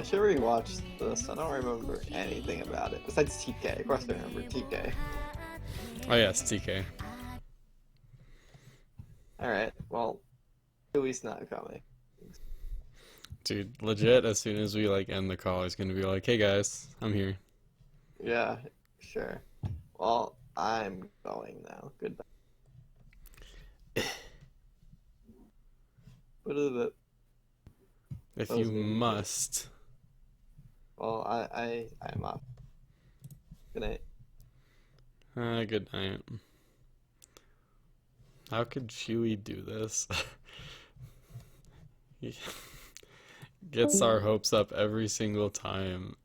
I should rewatch this. I don't remember anything about it besides TK. Of course, I remember TK. Oh yes, TK. All right. Well, Dewey's not coming. Dude, legit. As soon as we end the call, he's gonna be like, "Hey guys, I'm here." Yeah, sure. Well, I'm going now. Goodbye. What is it? If you Closing here. must. Well, I'm off. Good night. Good night. How could Chewie do this? He gets our hopes up every single time.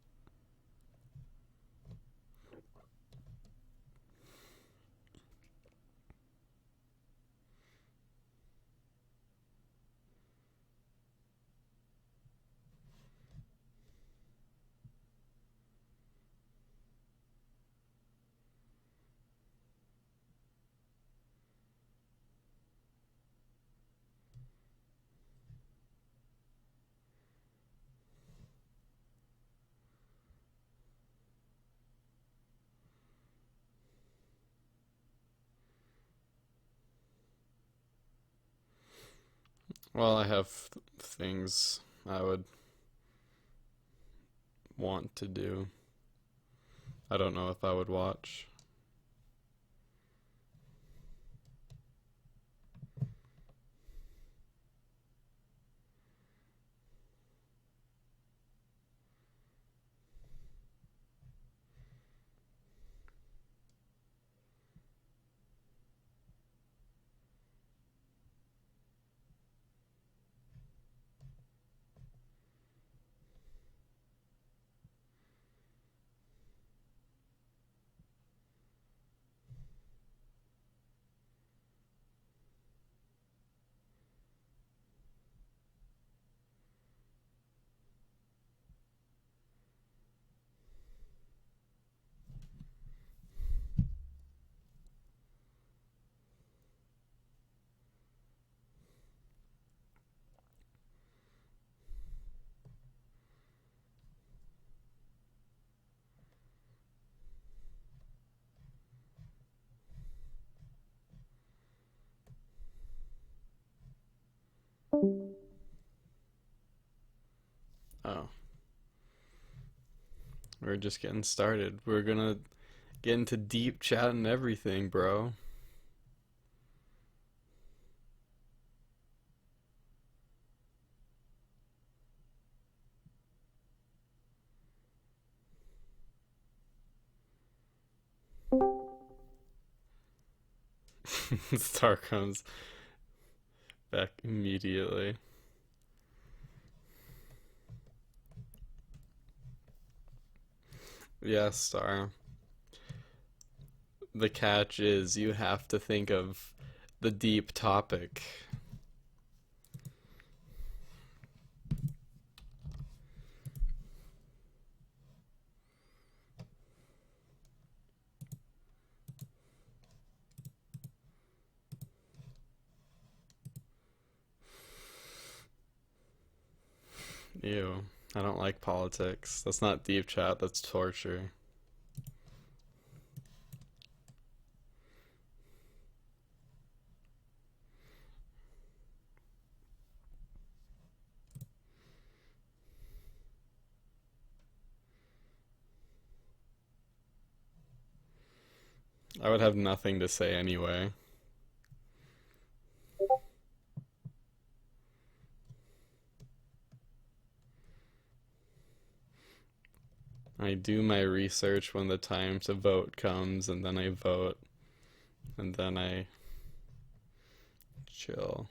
Well, I have things I would want to do. I don't know if I would watch. Oh, we're just getting started. We're gonna get into deep chat and everything, bro. Star comes back immediately. Yes, Star. The catch is you have to think of the deep topic. Ew. I don't like politics. That's not deep chat, that's torture. I would have nothing to say anyway. I do my research when the time to vote comes, and then I vote, and then I chill.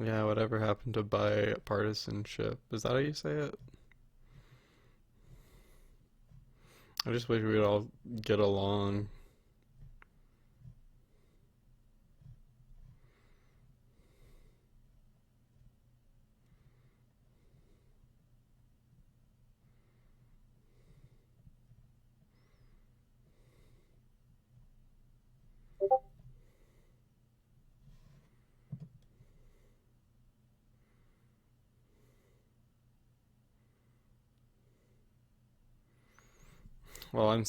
Yeah, whatever happened to bipartisanship? Is that how you say it? I just wish we'd all get along. Well,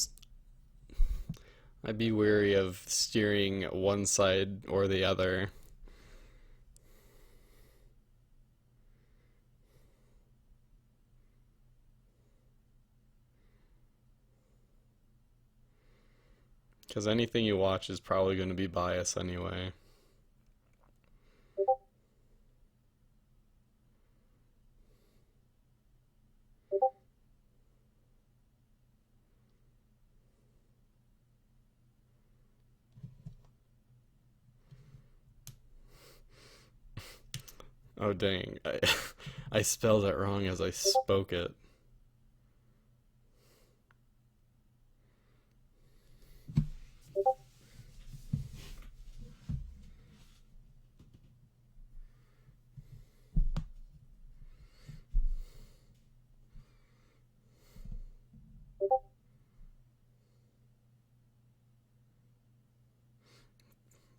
I'd be weary of steering one side or the other. Because anything you watch is probably going to be biased anyway. Oh, dang. I spelled it wrong as I spoke it.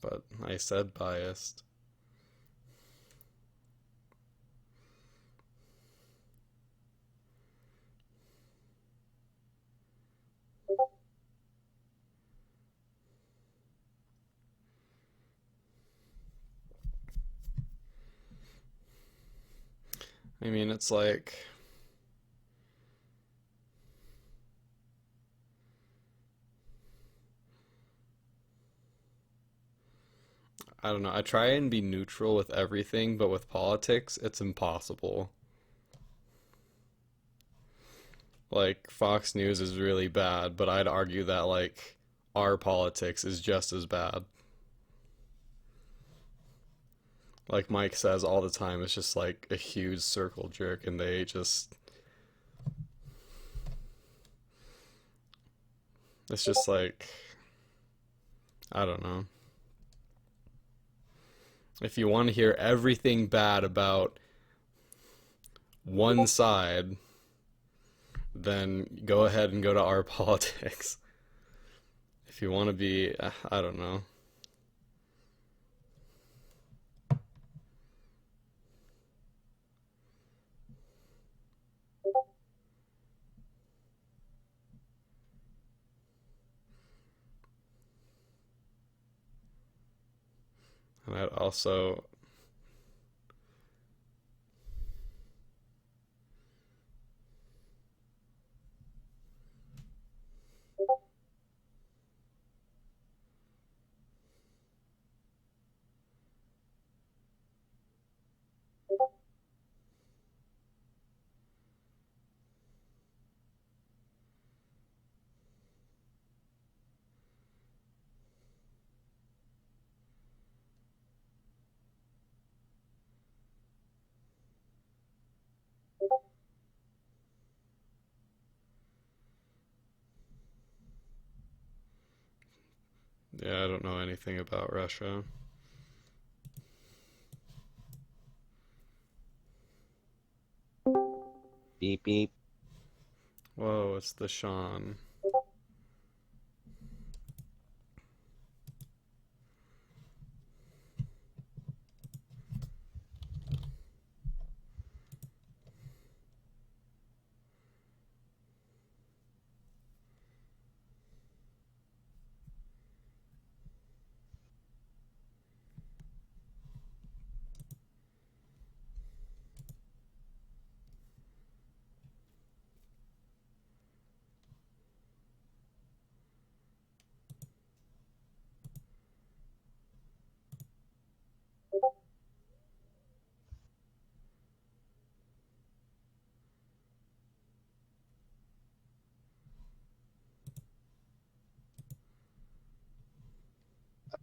But I said biased. I mean, it's like, I don't know. I try and be neutral with everything, but with politics, it's impossible. Like, Fox News is really bad, but I'd argue that, like, our politics is just as bad. Like Mike says all the time, it's just like a huge circle jerk, and they just, it's just like, I don't know. If you want to hear everything bad about one side, then go ahead and go to our politics. If you want to be, I don't know. And I'd also, yeah, I don't know anything about Russia. Beep beep. Whoa, it's the Sean.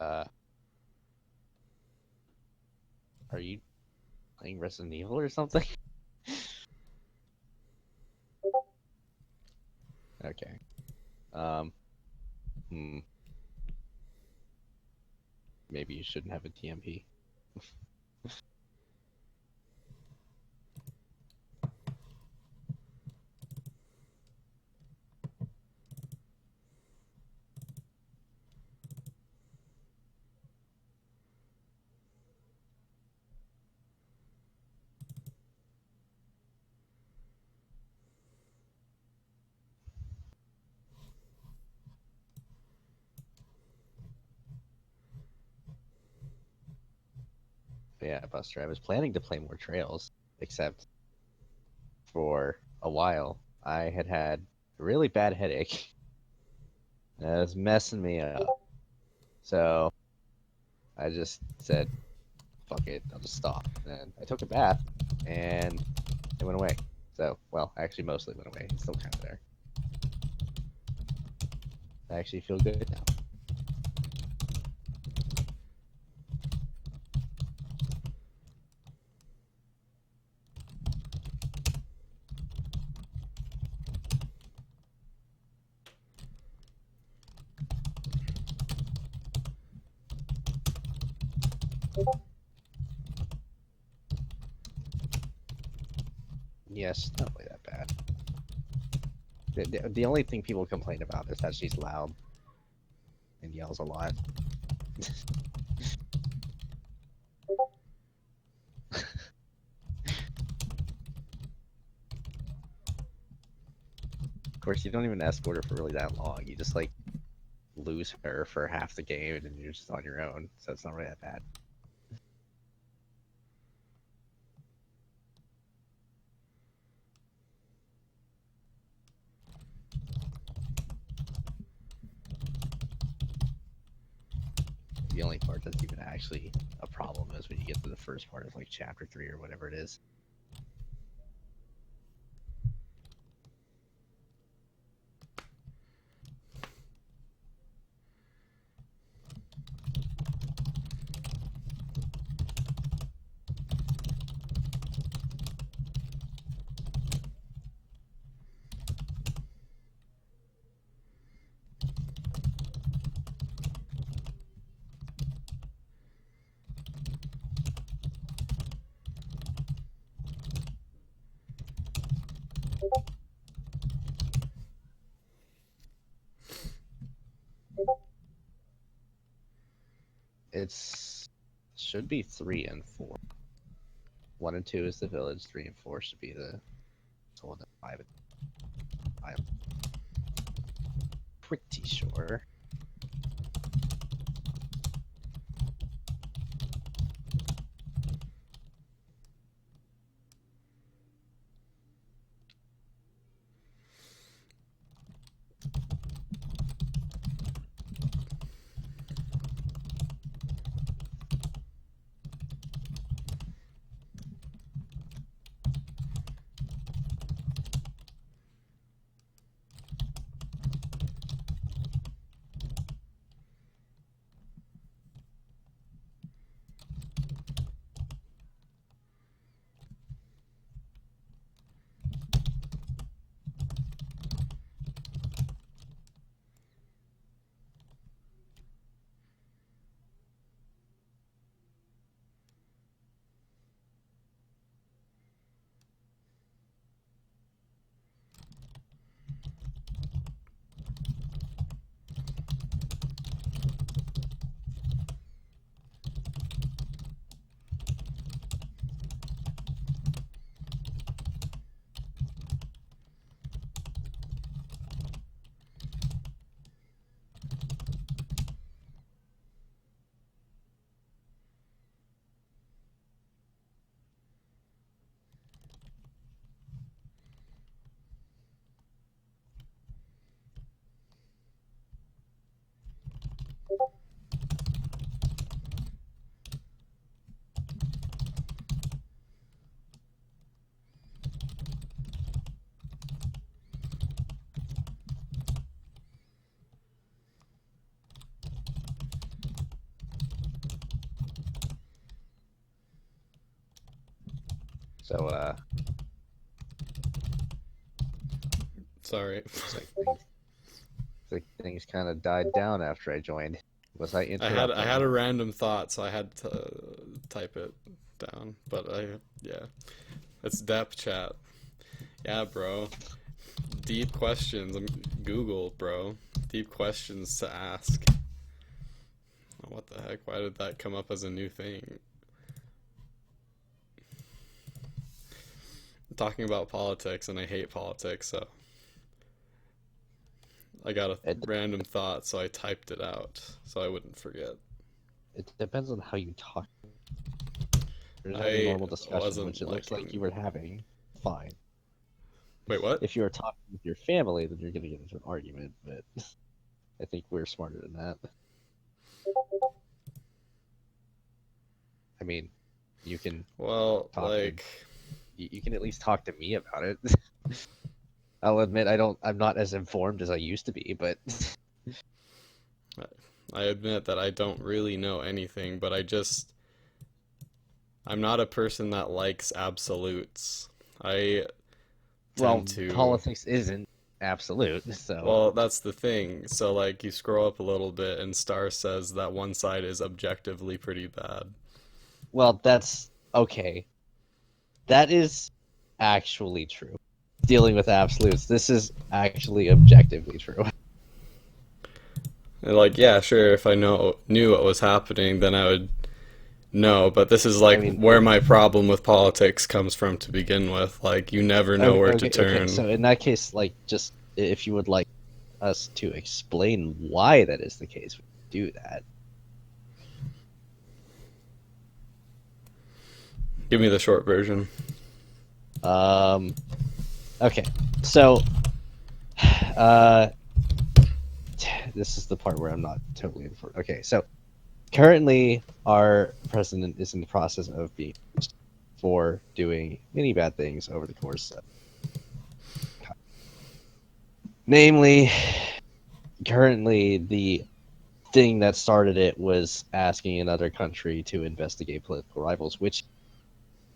Uh, are you Playing Resident Evil or something? Okay. Hmm. Maybe you shouldn't have a TMP. But yeah, Buster, I was planning to play more Trails, except for a while I had a really bad headache. And it was messing me up. So I just said, fuck it, I'll just stop. And I took a bath and it went away. So, well, actually mostly went away. It's still kind of there. I actually feel good now. Yes, not really that bad. The only thing people complain about is that she's loud and yells a lot. Of course, you don't even escort her for really that long. You just like lose her for half the game and then you're just on your own. So it's not really that bad. The only part that's even actually a problem is when you get to the first part of like chapter 3 or whatever it is. It's should be 3 and 4. 1 and 2 is the village. 3 and 4 should be the told 5 and 5. Pretty sure. So Sorry. things kind of died down after I joined. Was I I had interrupting? a random thought, so I had to type it down. But yeah, it's depth chat. Yeah, bro. Deep questions. Google, bro. Deep questions to ask. Oh, what the heck? Why did that come up as a new thing? I'm talking about politics, and I hate politics, so I got a It random thought, so I typed it out so I wouldn't forget. it depends on how you talk. If you're having a I normal discussion, wasn't which it looks like you liking. were having, fine. Wait, what? If you are talking with your family, then you're going to get into an argument. But I think we're smarter than that. I mean, you can Well, talk to like, you can at least talk to me about it. I'll admit I'm not as informed as I used to be, but I admit that I don't really know anything, but I'm not a person that likes absolutes. I well, tend to, politics isn't absolute, so well, that's the thing. So, like, you scroll up a little bit, and Star says that one side is objectively pretty bad. well, that's okay. That is actually true. Dealing with absolutes, this is actually objectively true. And, like, yeah, sure, if I knew what was happening, then I would know, but this is I like mean, where my problem with politics comes from to begin with. Like, you never know okay, where to okay. turn. So in that case, like, just if you would like us to explain why that is the case, we do that. Give me the short version. Um, okay. So, uh, this is the part where I'm not totally informed. Okay, so currently our president is in the process of being for doing many bad things over the course of, namely, currently the thing that started it was asking another country to investigate political rivals, which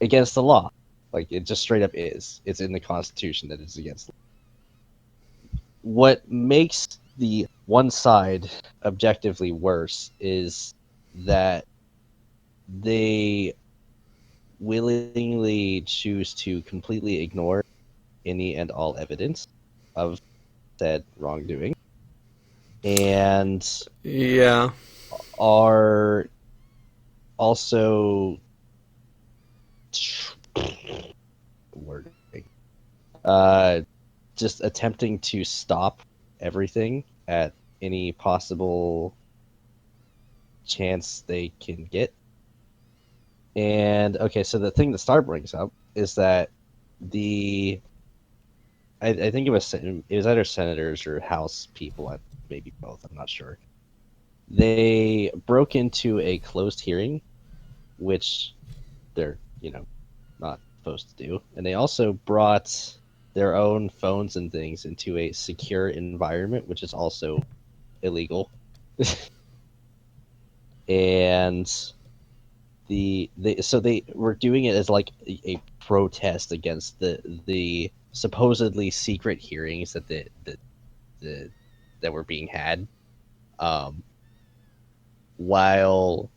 against the law. Like, it just straight up is. It's in the Constitution that it's against the law. What makes the one side objectively worse is that they willingly choose to completely ignore any and all evidence of said wrongdoing and Yeah. are also wording uh just attempting to stop everything at any possible chance they can get. And okay, so the thing that Star brings up is that the I think it was either senators or House people, maybe both. I'm not sure. They broke into a closed hearing, which they're not supposed to do, and they also brought their own phones and things into a secure environment, which is also illegal. And so they were doing it as like a protest against the supposedly secret hearings the that were being had, um, while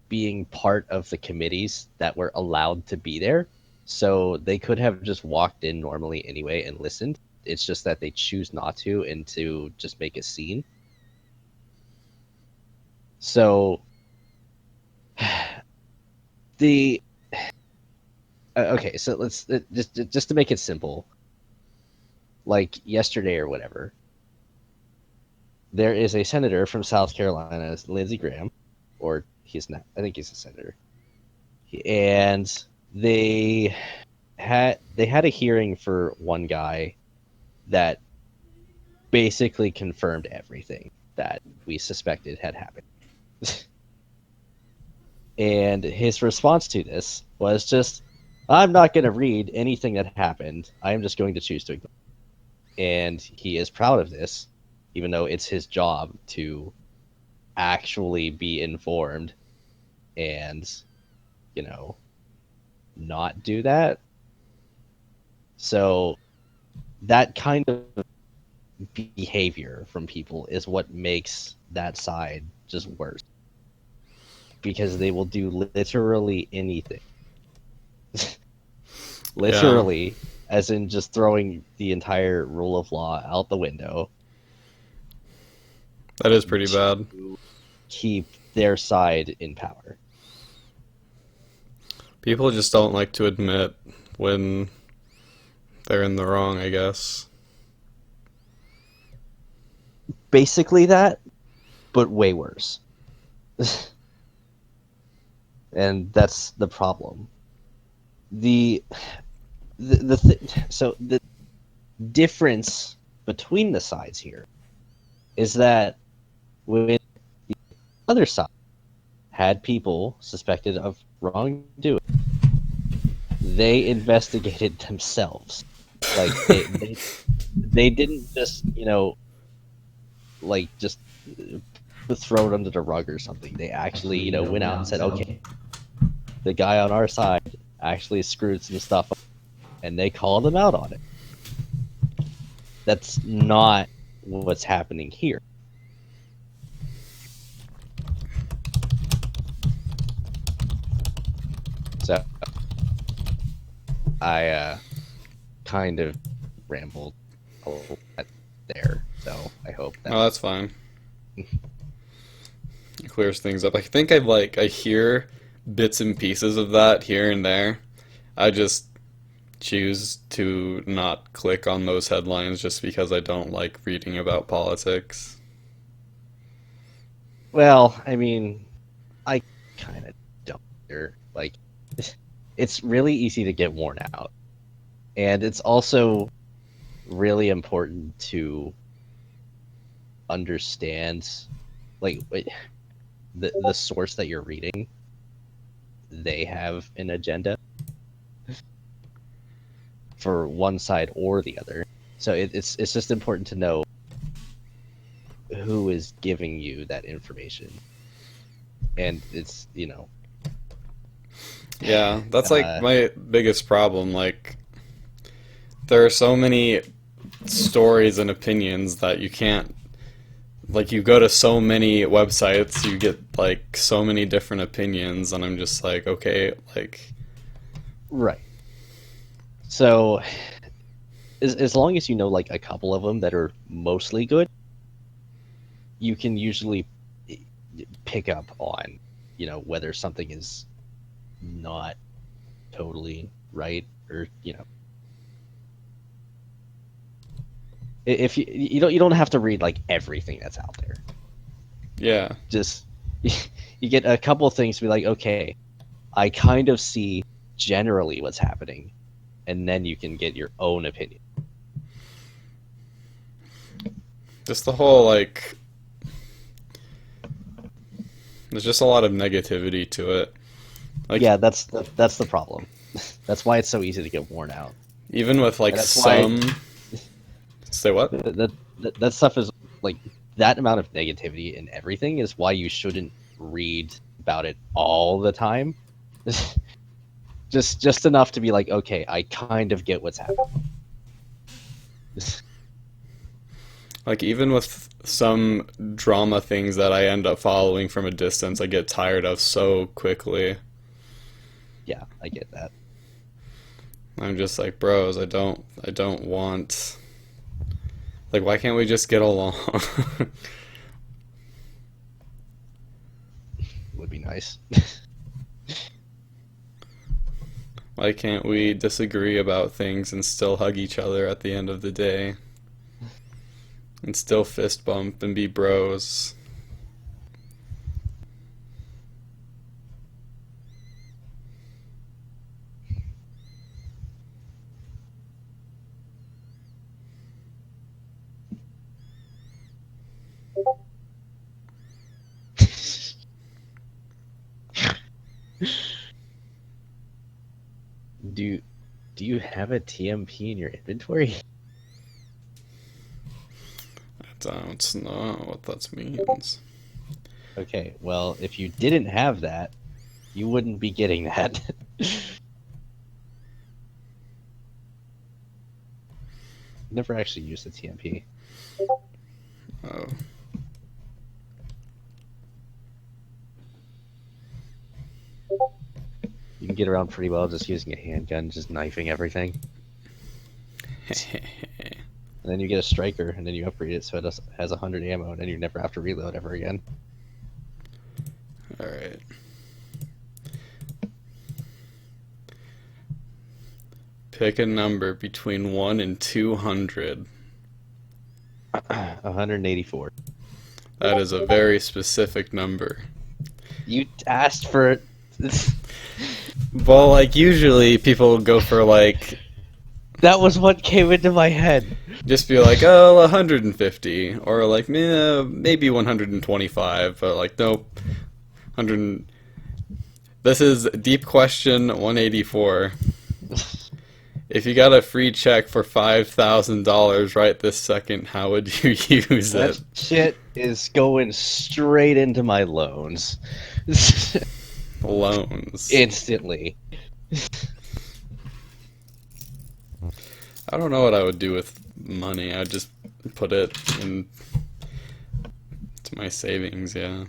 being part of the committees that were allowed to be there. So they could have just walked in normally anyway and listened. It's just that they choose not to and to just make a scene. So the okay, so let's just to make it simple, like yesterday or whatever, there is a senator from South Carolina, Lindsey Graham, or he's not. I think he's a senator, and they had a hearing for one guy that basically confirmed everything that we suspected had happened. And his response to this was just, I'm not going to read anything that happened. I am just going to choose to ignore it. And he is proud of this, even though it's his job to actually be informed and, not do that. So that kind of behavior from people is what makes that side just worse. Because they will do literally anything. Literally, as in just throwing the entire rule of law out the window That is pretty bad. to keep their side in power. People just don't like to admit when they're in the wrong, I guess. Basically that, but way worse. And that's the problem. So the difference between the sides here is that when the other side had people suspected of wrongdoing, they investigated themselves. Like they didn't just like just throw it under the rug or something. They actually went out and said, okay, the guy on our side actually screwed some stuff up, and they called him out on it. That's not what's happening here. So I kind of rambled a little bit there, so I hope that Oh, that's fine. It clears things up. I think I hear bits and pieces of that here and there. I just choose to not click on those headlines just because I don't like reading about politics. well, I mean, I kind of don't either. Like, it's really easy to get worn out, and it's also really important to understand, like, the source that you're reading. They have an agenda for one side or the other, so it's just important to know who is giving you that information, and it's Yeah, that's like my biggest problem. Like, there are so many stories and opinions that you can't, like, you go to so many websites, you get like so many different opinions, and I'm just like, okay, like, right. So as long as you know like a couple of them that are mostly good, you can usually pick up on whether something is not totally right, or if you don't have to read like everything that's out there. yeah. Just you get a couple of things to be like, okay, I kind of see generally what's happening, and then you can get your own opinion. Just the whole, like, there's just a lot of negativity to it. Like, Yeah, that's the problem. That's why it's so easy to get worn out. even with like That's why- some. Say what? That stuff is like, that amount of negativity in everything is why you shouldn't read about it all the time. just enough to be like, okay, I kind of get what's happening. Like, even with some drama things that I end up following from a distance, I get tired of so quickly. Yeah, I get that. I'm just like, bros, I don't want. Like, why can't we just get along? Would be nice. Why can't we disagree about things and still hug each other at the end of the day? And still fist bump and be bros? Do you have a TMP in your inventory? I don't know what that means. Okay, well, if you didn't have that, you wouldn't be getting that. Never actually used the TMP. Oh. You can get around pretty well just using a handgun, just knifing everything. And then you get a striker, and then you upgrade it so it has 100 ammo, and then you never have to reload ever again. Alright. Pick a number between 1 and 200. 184. That is a very specific number. You asked for it. Well, like, usually people go for, like, That was what came into my head. just be like, oh, 150, or like, maybe 125, but like, nope, 100. This is Deep Question 184. If you got a free check for $5,000 right this second, how would you use That it? shit is going straight into my loans. Loans. Instantly. I don't know what I would do with money. I'd just put it in to my savings, yeah.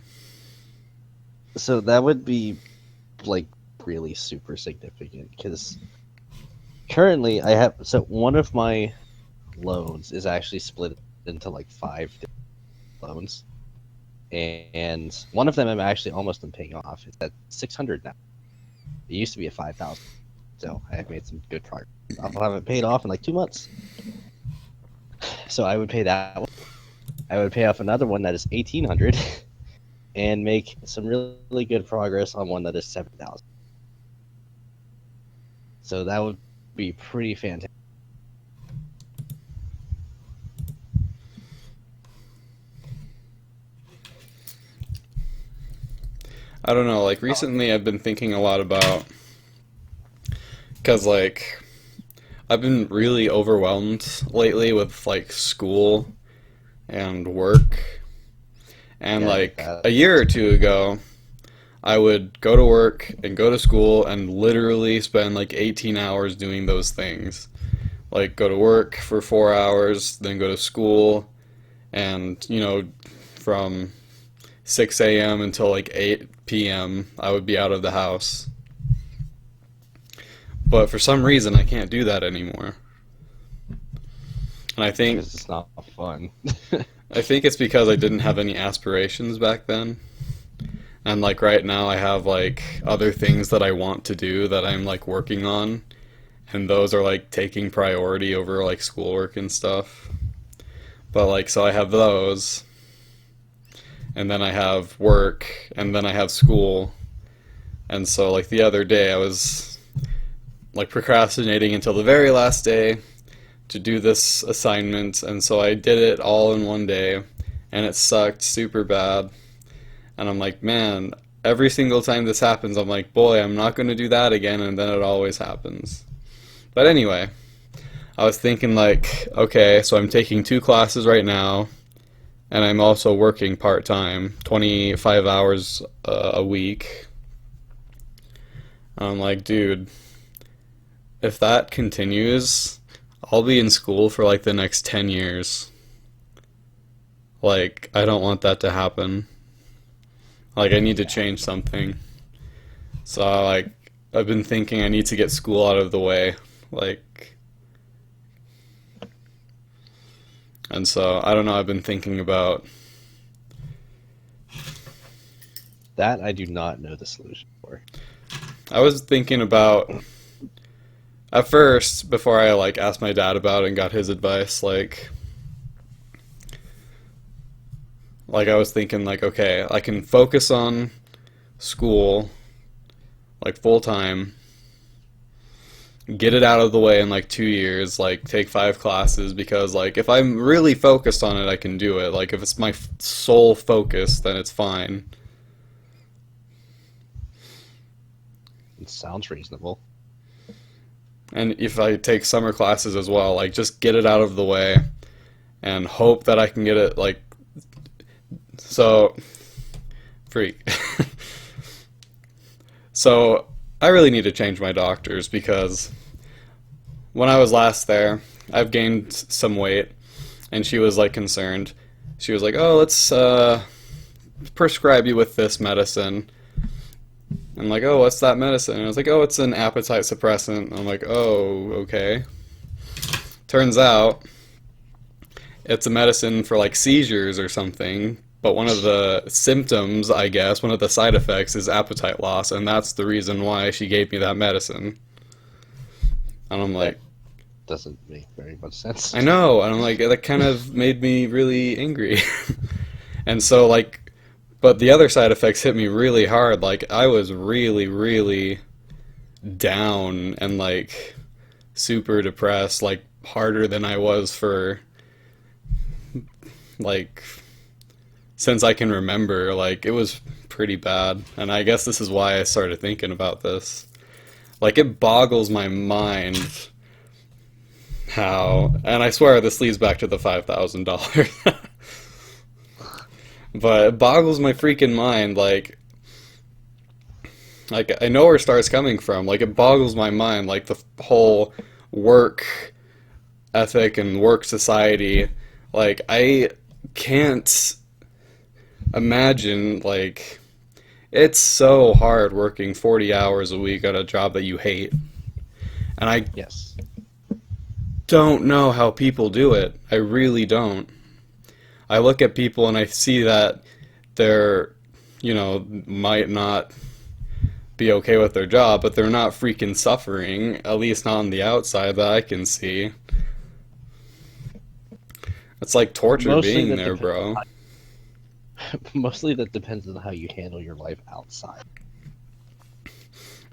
So that would be like really super significant because currently I have one of my loans is actually split into like 5 different loans, and one of them I'm actually almost done paying off. It's at 600 now. It used to be at 5,000, so I have made some good progress. I'll have it paid off in like 2 months. So I would pay that one. I would pay off another one that is 1,800, and make some really good progress on one that is 7,000. So that would be pretty fantastic. I don't know, like recently I've been thinking a lot about, because like I've been really overwhelmed lately with like school and work, and Yeah, like that- a year or two ago I would go to work and go to school and literally spend like 18 hours doing those things. Like go to work for 4 hours, then go to school, and you know, from 6 a.m. until like 8 p.m. I would be out of the house. But for some reason I can't do that anymore. And I think Because it's not fun. it's because I didn't have any aspirations back then. And like right now I have like other things that I want to do that I'm like working on, and those are like taking priority over like schoolwork and stuff. But like so I have those, and then I have work, and then I have school. And so like the other day I was like procrastinating until the very last day to do this assignment, and so I did it all in one day, and it sucked super bad. And I'm like, man, every single time this happens, I'm like, boy, I'm not going to do that again, and then it always happens. But anyway, I was thinking like, okay, so I'm taking 2 classes right now, and I'm also working part-time, 25 hours a week. I'm like, dude, if that continues, I'll be in school for like the next 10 years. Like, I don't want that to happen. Like, I need to change something. So, like, I've been thinking I need to get school out of the way. Like, and so, I don't know, I've been thinking about. That I do not know the solution for. I was thinking about. At first, before I, like, asked my dad about it and got his advice, like I was thinking, like, okay, I can focus on school, like, full-time, get it out of the way in, like, 2 years, like, take 5 classes, because, like, if I'm really focused on it, I can do it. Like, if it's my sole focus, then it's fine. It sounds reasonable. And if I take summer classes as well, like, just get it out of the way, and hope that I can get it, like, so, freak. So, I really need to change my doctors, because when I was last there, I've gained some weight, and she was like concerned. She was like, "Oh, let's prescribe you with this medicine." I'm like, "Oh, what's that medicine?" And I was like, "Oh, it's an appetite suppressant." I'm like, "Oh, okay." Turns out it's a medicine for like seizures or something. But one of the symptoms, I guess, one of the side effects is appetite loss, and that's the reason why she gave me that medicine. And I'm like, Doesn't make very much sense. I know, and I'm like, that kind of made me really angry. And so, like, but the other side effects hit me really hard. Like, I was really, really down and, like, super depressed, like, harder than I was for, like, since I can remember. Like, it was pretty bad. And I guess this is why I started thinking about this. Like, it boggles my mind how, and I swear this leads back to the $5,000. But it boggles my freaking mind, like I know where Star's coming from. Like it boggles my mind, like the whole work ethic and work society. Like I can't imagine, like it's so hard working 40 hours a week at a job that you hate. And I Yes. don't know how people do it. I really don't. I look at people and I see that they're, might not be okay with their job, but they're not freaking suffering, at least not on the outside that I can see. It's like torture Mostly being that there, depends bro. Mostly that depends on how you handle your life outside.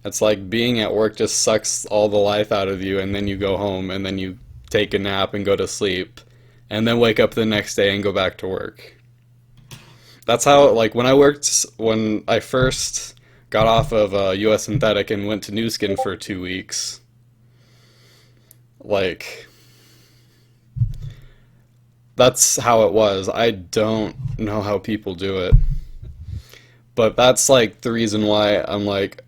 It's like being at work just sucks all the life out of you, and then you go home, and then you take a nap and go to sleep, and then wake up the next day and go back to work. That's how, like, when I first got off of US Synthetic and went to New Skin for 2 weeks, like, that's how it was. I don't know how people do it. But that's, like, the reason why I'm like,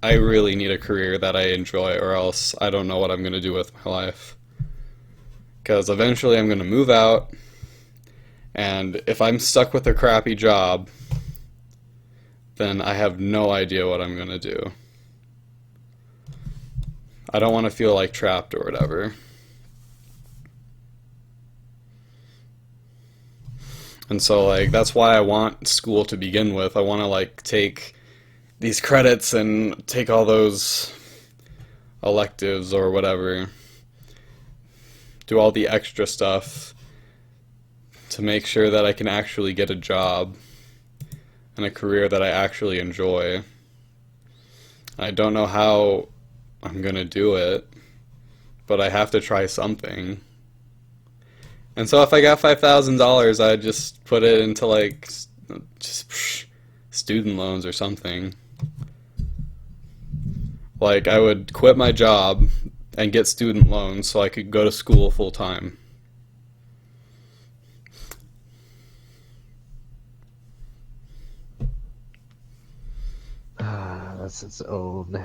I really need a career that I enjoy, or else I don't know what I'm going to do with my life. Because eventually I'm going to move out, and if I'm stuck with a crappy job, then I have no idea what I'm going to do. I don't want to feel like trapped or whatever. And so, like, that's why I want school to begin with. I want to, like, take these credits and take all those electives or whatever. Do all the extra stuff to make sure that I can actually get a job and a career that I actually enjoy. I don't know how I'm gonna do it, but I have to try something. And so if I got $5,000, I'd just put it into like just student loans or something. Like I would quit my job and get student loans so I could go to school full time. That's its own.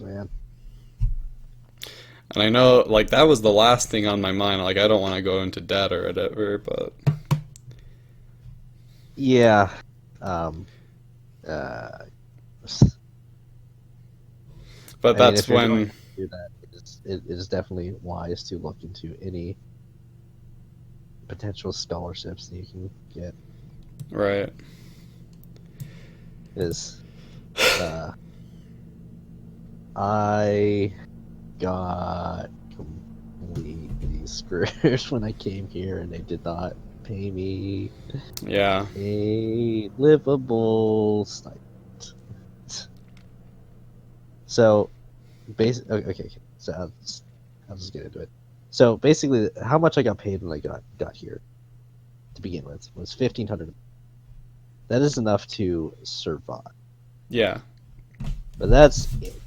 Man. And I know, like, that was the last thing on my mind. Like, I don't want to go into debt or whatever, but Yeah. Um. Uh. but I mean, that's if you're going when, to do that, it is definitely wise to look into any potential scholarships that you can get. right. Is I got completely screwed when I came here, and they did not pay me Yeah. a livable stipend. So, okay. So I'll just get into it. So basically, how much I got paid when I got here to begin with was $1,500. That is enough to survive, Yeah. but that's it.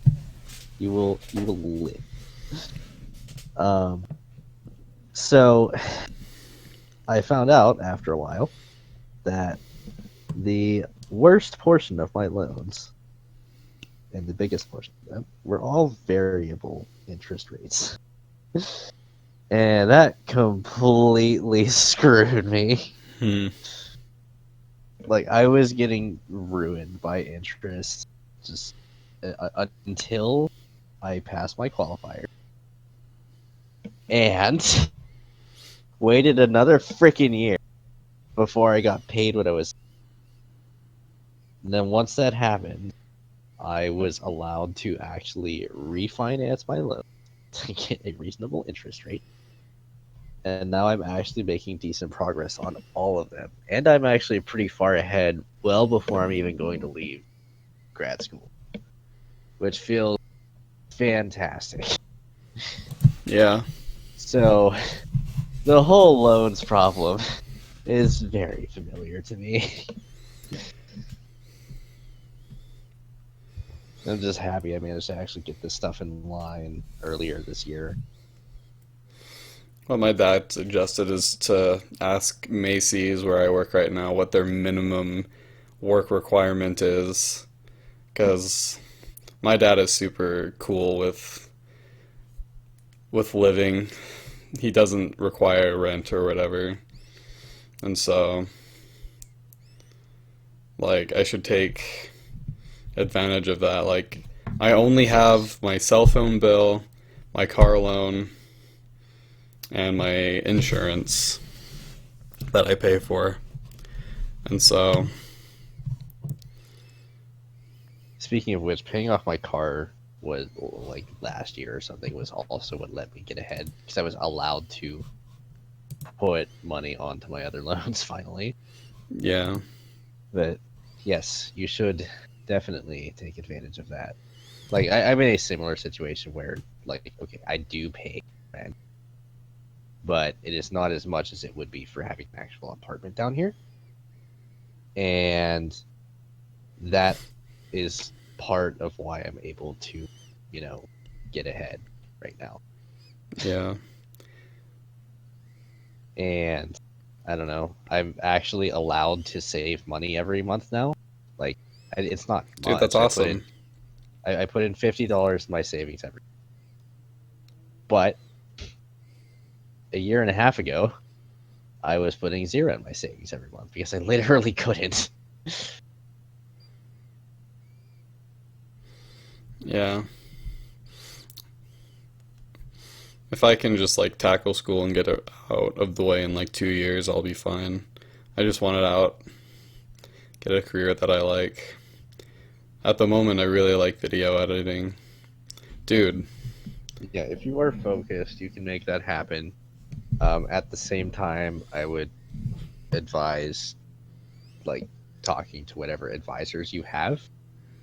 You will live. So I found out after a while that the worst portion of my loans and the biggest portion of them, were all variable interest rates. And that completely screwed me. Hmm. Like, I was getting ruined by interest just until I passed my qualifier. And waited another freaking year before I got paid what I was. And then once that happened, I was allowed to actually refinance my loan to get a reasonable interest rate. And now I'm actually making decent progress on all of them. And I'm actually pretty far ahead, well before I'm even going to leave grad school, which feels fantastic. Yeah. So, the whole loans problem is very familiar to me. I'm just happy I managed to actually get this stuff in line earlier this year. What my dad suggested is to ask Macy's, where I work right now, what their minimum work requirement is. Because my dad is super cool with living. He doesn't require rent or whatever. And so, like, I should take advantage of that. Like, I only have my cell phone bill, my car loan, and my insurance that I pay for. And so, Speaking of which, paying off my car was like last year or something was also what let me get ahead because I was allowed to put money onto my other loans finally. yeah. But yes, you should definitely take advantage of that. Like I'm in a similar situation where like okay, I do pay rent, but it is not as much as it would be for having an actual apartment down here. And that is part of why I'm able to, get ahead right now. Yeah. And I don't know, I'm actually allowed to save money every month now. Like, it's not Dude, much. that's awesome. I put in $50 in my savings every. But a year and a half ago, I was putting zero in my savings every month because I literally couldn't. Yeah. If I can just like tackle school and get it out of the way in like 2 years, I'll be fine. I just want it out, get a career that I like. At the moment, I really like video editing. Dude, Yeah, if you are focused, you can make that happen. At the same time, I would advise, like, talking to whatever advisors you have,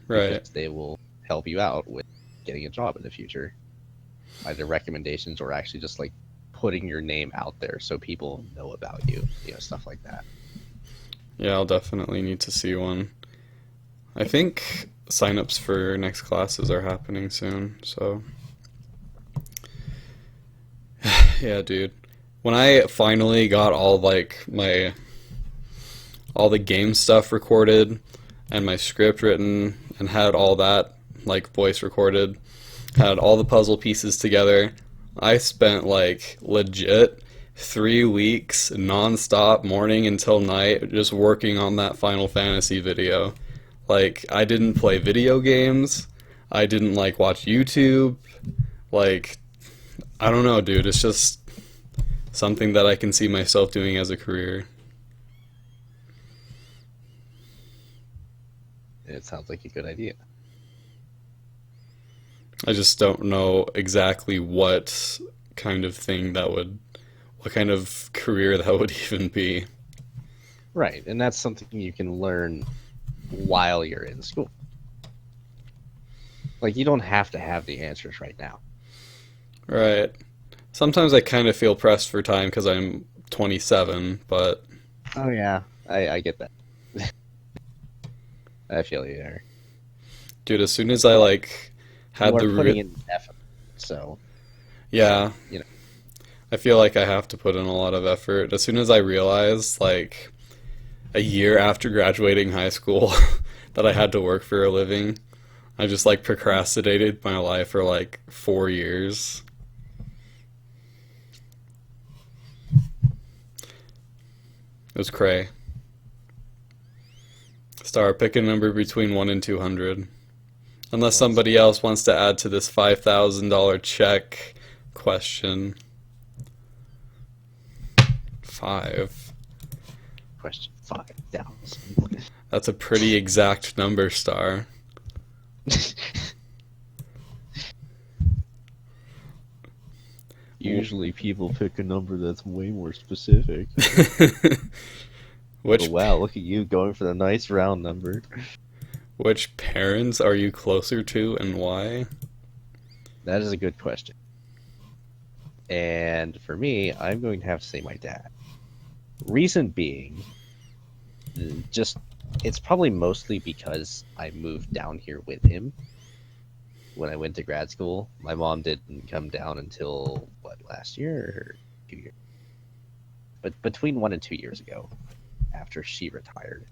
right. because they will help you out with getting a job in the future. Either recommendations or actually just, like, putting your name out there so people know about you, stuff like that. Yeah, I'll definitely need to see one. I think signups for next classes are happening soon, so. Yeah, dude. When I finally got all the game stuff recorded and my script written and had all that like voice recorded, had all the puzzle pieces together, I spent like legit 3 weeks nonstop, morning until night, just working on that Final Fantasy video. Like, I didn't play video games, I didn't like watch YouTube, like, I don't know, dude, it's just something that I can see myself doing as a career. It sounds like a good idea. I just don't know exactly what kind of what kind of career that would even be. Right, and that's something you can learn while you're in school. Like, you don't have to have the answers right now. Right. Sometimes I kind of feel pressed for time because I'm 27, but Oh yeah, I get that. I feel you there. dude, as soon as I like had You are the putting in effort, so yeah, you know. I feel like I have to put in a lot of effort. As soon as I realized, like, a year after graduating high school, that I had to work for a living, I just like procrastinated my life for like 4 years. It was cray. Star, pick a number between 1 and 200. Unless somebody else wants to add to this $5,000 check question. 5. Question 5,000. That's a pretty exact number, Star. Usually people pick a number that's way more specific. Which But wow, look at you going for the nice round number. which parents are you closer to and why? That is a good question. And for me, I'm going to have to say my dad. Reason being, just it's probably mostly because I moved down here with him when I went to grad school. My mom didn't come down until last year or 2 years? But between 1 and 2 years ago, after she retired.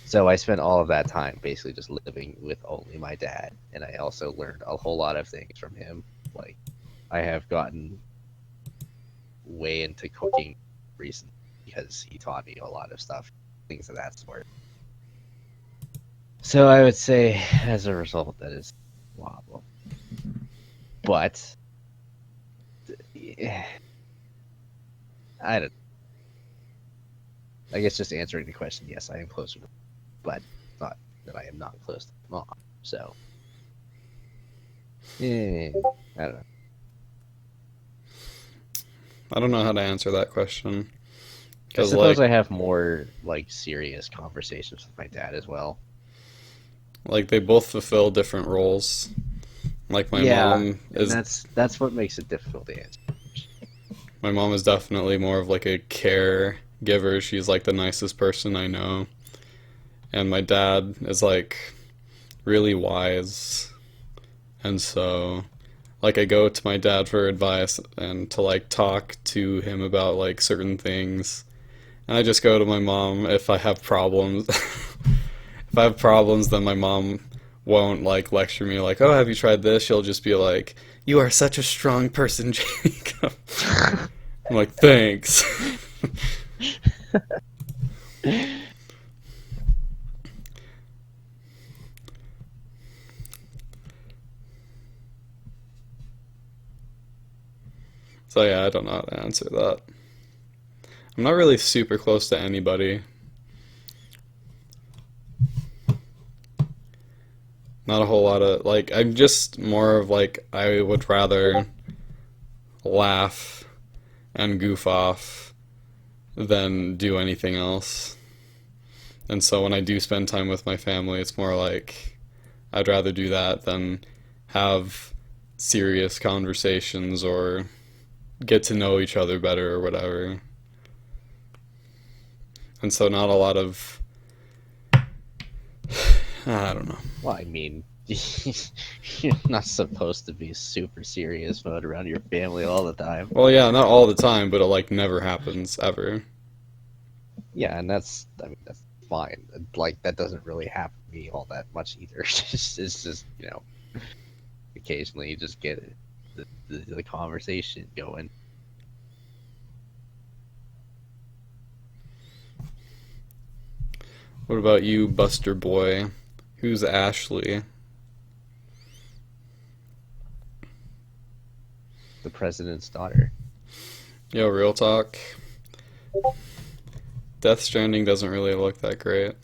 So I spent all of that time basically just living with only my dad, and I also learned a whole lot of things from him. Like, I have gotten way into cooking recently because he taught me a lot of stuff, things of that sort. So I would say, as a result, that is wobble. But I don't. I guess just answering the question, yes, I am closer, but not that I am not close to mom. So, I don't know. I don't know how to answer that question. I 'Cause, suppose like, I have more like serious conversations with my dad as well. like they both fulfill different roles. Like my mom and is that's what makes it difficult to answer. my mom is definitely more of like a caregiver. She's like the nicest person I know. And my dad is like really wise. And so like I go to my dad for advice and to like talk to him about like certain things. And I just go to my mom if I have problems. If I have problems, then my mom won't like lecture me like, "Oh, have you tried this?" She'll just be like, "You are such a strong person, Jacob." I'm like, "Thanks." So yeah, I don't know how to answer that. I'm not really super close to anybody. Not a whole lot of like I'm just more of like I would rather laugh and goof off than do anything else. And so when I do spend time with my family, it's more like I'd rather do that than have serious conversations or get to know each other better or whatever. And so not a lot of I don't know. Well, I mean, you're not supposed to be super serious mode around your family all the time. Well, yeah, not all the time, but it like never happens ever. Yeah, and that's fine. Like that doesn't really happen to me all that much either. It's just occasionally you just get the conversation going. What about you, Buster Boy? Who's Ashley? The president's daughter. Yo, real talk. Death Stranding doesn't really look that great.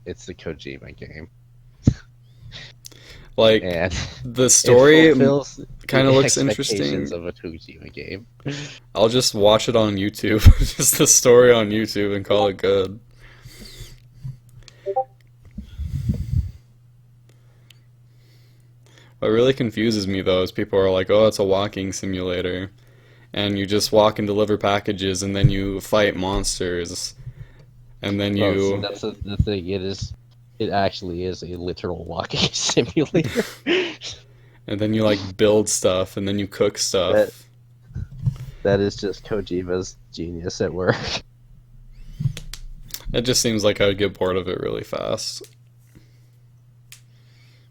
It's the Kojima game, Like, and the it story fulfills kind the of looks interesting. expectations of a Kojima game. I'll just watch it on YouTube. Just the story on YouTube and call it good. What really confuses me though is people are like, "Oh, it's a walking simulator." And you just walk and deliver packages and then you fight monsters. And then Well, see, you that's the thing. It actually is a literal walking simulator. and then you like build stuff and then you cook stuff. That is just Kojima's genius at work. It just seems like I would get bored of it really fast.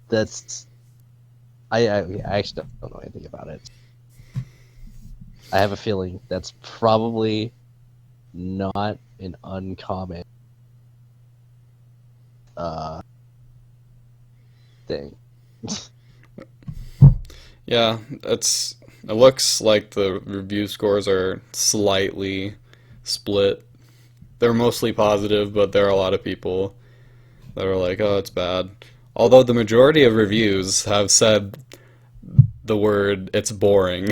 That's I actually don't know anything about it. I have a feeling that's probably not an uncommon thing. Yeah, it looks like the review scores are slightly split. They're mostly positive, but there are a lot of people that are like, "Oh, it's bad." Although the majority of reviews have said the word "it's boring."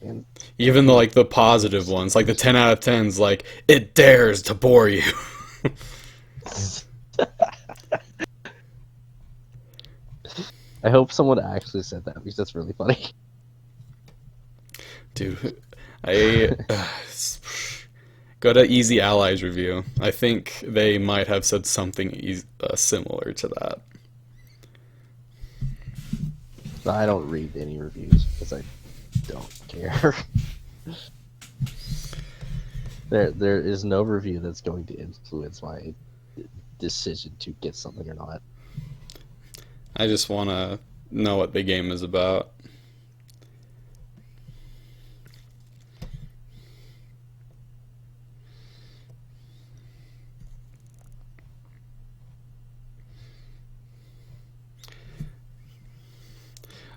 And Even the like the positive ones, like the 10 out of 10s, like it dares to bore you. I hope someone actually said that because that's really funny. Dude, I go to Easy Allies review. I think they might have said something similar to that. I don't read any reviews because I don't care. There is no review that's going to influence my decision to get something or not. I just want to know what the game is about.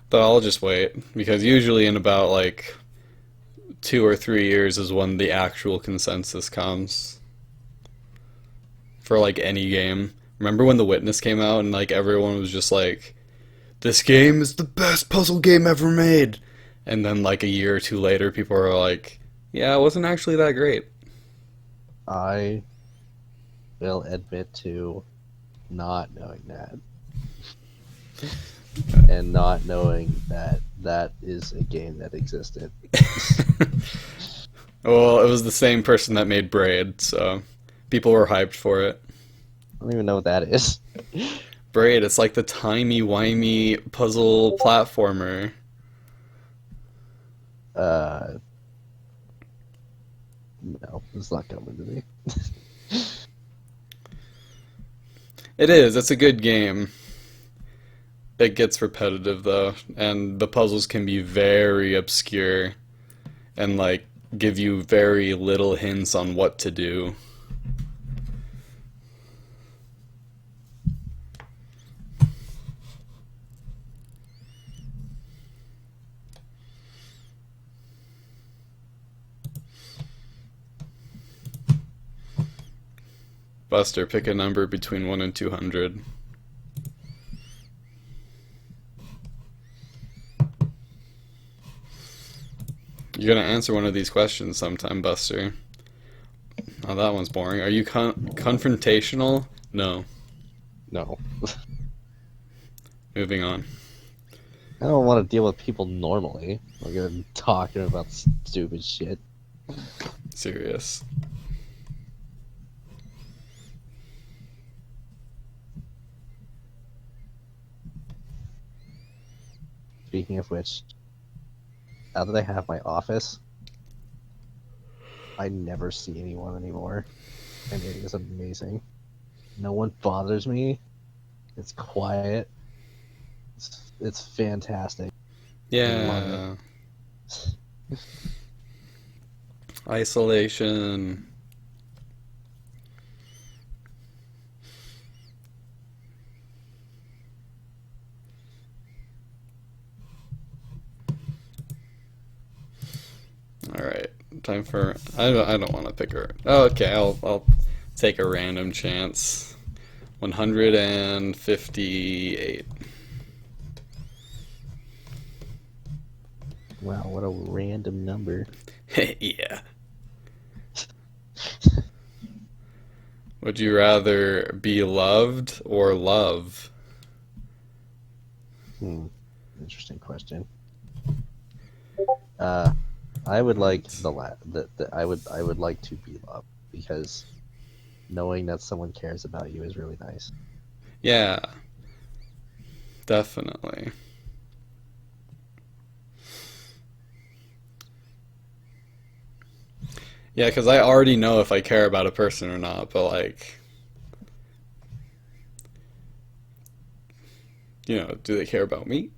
But I'll just wait because usually in about like 2 or 3 years is when the actual consensus comes for like any game. Remember when The Witness came out and like everyone was just like, "This game is the best puzzle game ever made," and then like a year or two later, people are like, "Yeah, it wasn't actually that great." I will admit to not knowing that. And not knowing that that is a game that existed. Well, it was the same person that made Braid, so people were hyped for it. I don't even know what that is. Braid, it's like the timey-wimey puzzle platformer. No, it's not coming to me. It is, it's a good game. It gets repetitive though, and the puzzles can be very obscure and like give you very little hints on what to do. Buster, pick a number between 1 and 200. You're gonna answer one of these questions sometime, Buster. Oh, that one's boring. Are you confrontational? No. No. Moving on. I don't want to deal with people normally. We're gonna be talking about stupid shit. Serious. Speaking of which, now that I have my office, I never see anyone anymore. And it is amazing. No one bothers me. It's quiet. It's fantastic. Yeah. Isolation. All right, time for I don't want to pick her. Oh, okay, I'll take a random chance. 158. Wow, what a random number. Yeah. Would you rather be loved or love? Interesting question. I would like I would like to be loved because knowing that someone cares about you is really nice. Yeah, definitely. Yeah, because I already know if I care about a person or not, but like, do they care about me?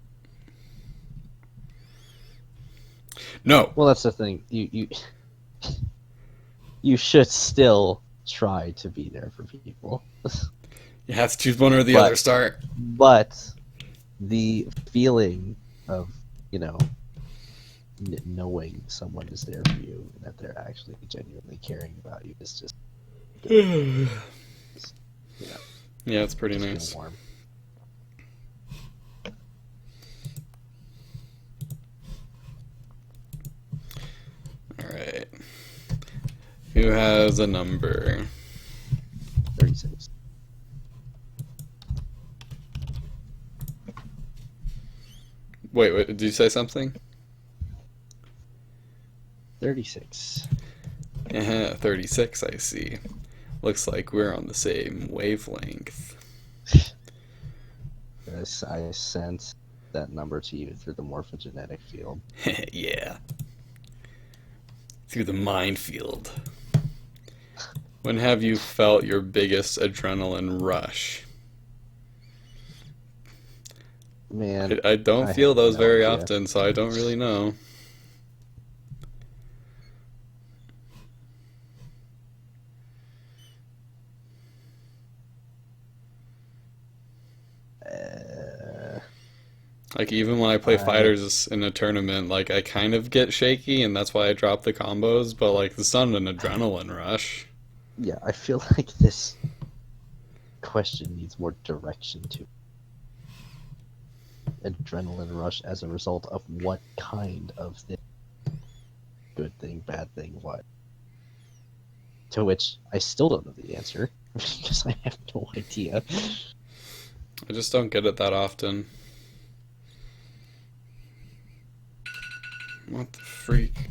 No. Well, that's the thing. You should still try to be there for people. You have to choose one or the But other, Start. but the feeling of, you know, knowing someone is there for you and that they're actually genuinely caring about you is just good. You know, Yeah, it's pretty just nice. feel warm. Alright. Who has a number? 36. Wait, did you say something? 36. 36, I see. Looks like we're on the same wavelength. I sent that number to you through the morphogenetic field. Yeah. Through the mind field. When have you felt your biggest adrenaline rush? Man, I don't I feel have those no very idea. often, so I don't really know. Uh, Like, even when I play I fighters in a tournament, like, I kind of get shaky, and that's why I drop the combos, but, like, it's not an adrenaline rush. yeah, I feel like this question needs more direction to it. Adrenaline rush as a result of what kind of thing? Good thing, bad thing, what? To which I still don't know the answer because I have no idea. I just don't get it that often. What the freak?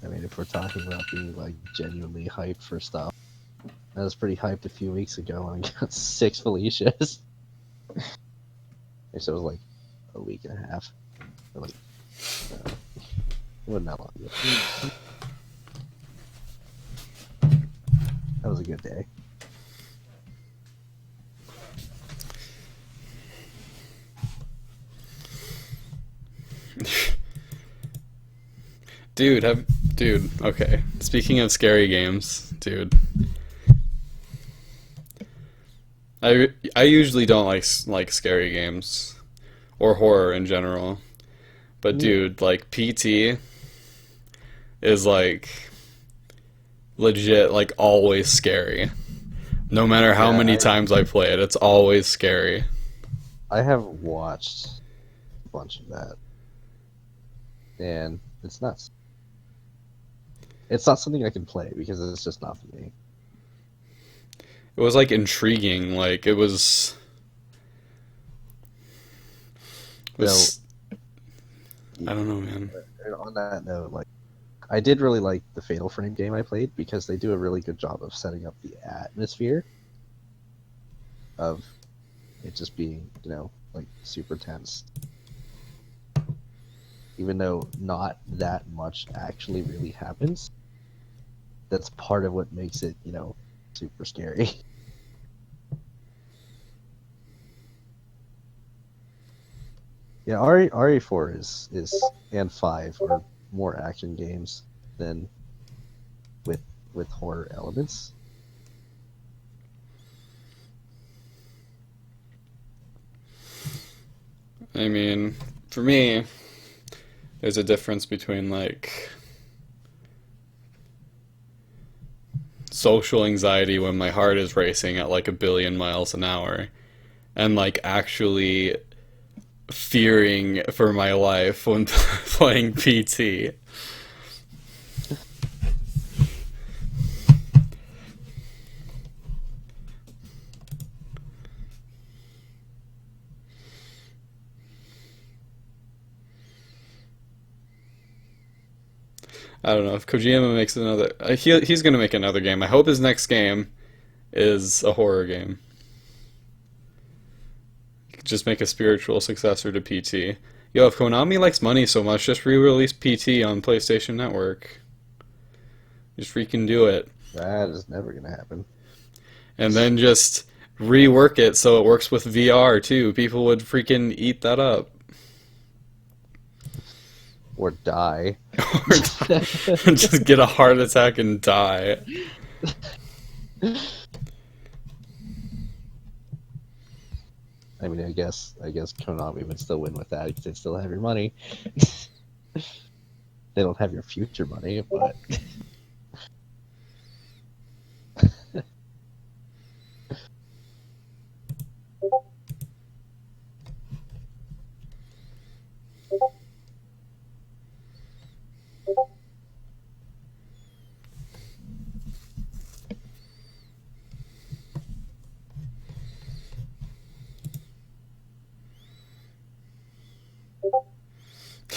I mean, if we're talking about being like genuinely hyped for stuff, I was pretty hyped a few weeks ago when I got 6 Felicias. Actually, it was like a week and a half. Or like, it wasn't that long ago. That was a good day. Dude, okay. Speaking of scary games, dude. I usually don't like scary games or horror in general. But Yeah. dude, like PT is like legit like always scary. No matter how Yeah, many times I play it, it's always scary. I have watched a bunch of that, and it's nuts. It's not something I can play because it's just not for me. It was like intriguing, like it was So, I don't know, man. and on that note, like, I did really like the Fatal Frame game I played because they do a really good job of setting up the atmosphere of it just being, like super tense. Even though not that much actually really happens, that's part of what makes it, super scary. Yeah, RE4 is and 5 are more action games than with horror elements. I mean, for me, there's a difference between like social anxiety when my heart is racing at like a billion miles an hour and like actually fearing for my life when playing PT. I don't know if Kojima makes another. He's gonna make another game. I hope his next game is a horror game. Just make a spiritual successor to PT. Yo, if Konami likes money so much, just re-release PT on PlayStation Network. Just freaking do it. That is never gonna happen. And then just rework it so it works with VR too. People would freaking eat that up. Or die. Or just get a heart attack and die. I mean, I guess Konami would still win with that because they still have your money. They don't have your future money, but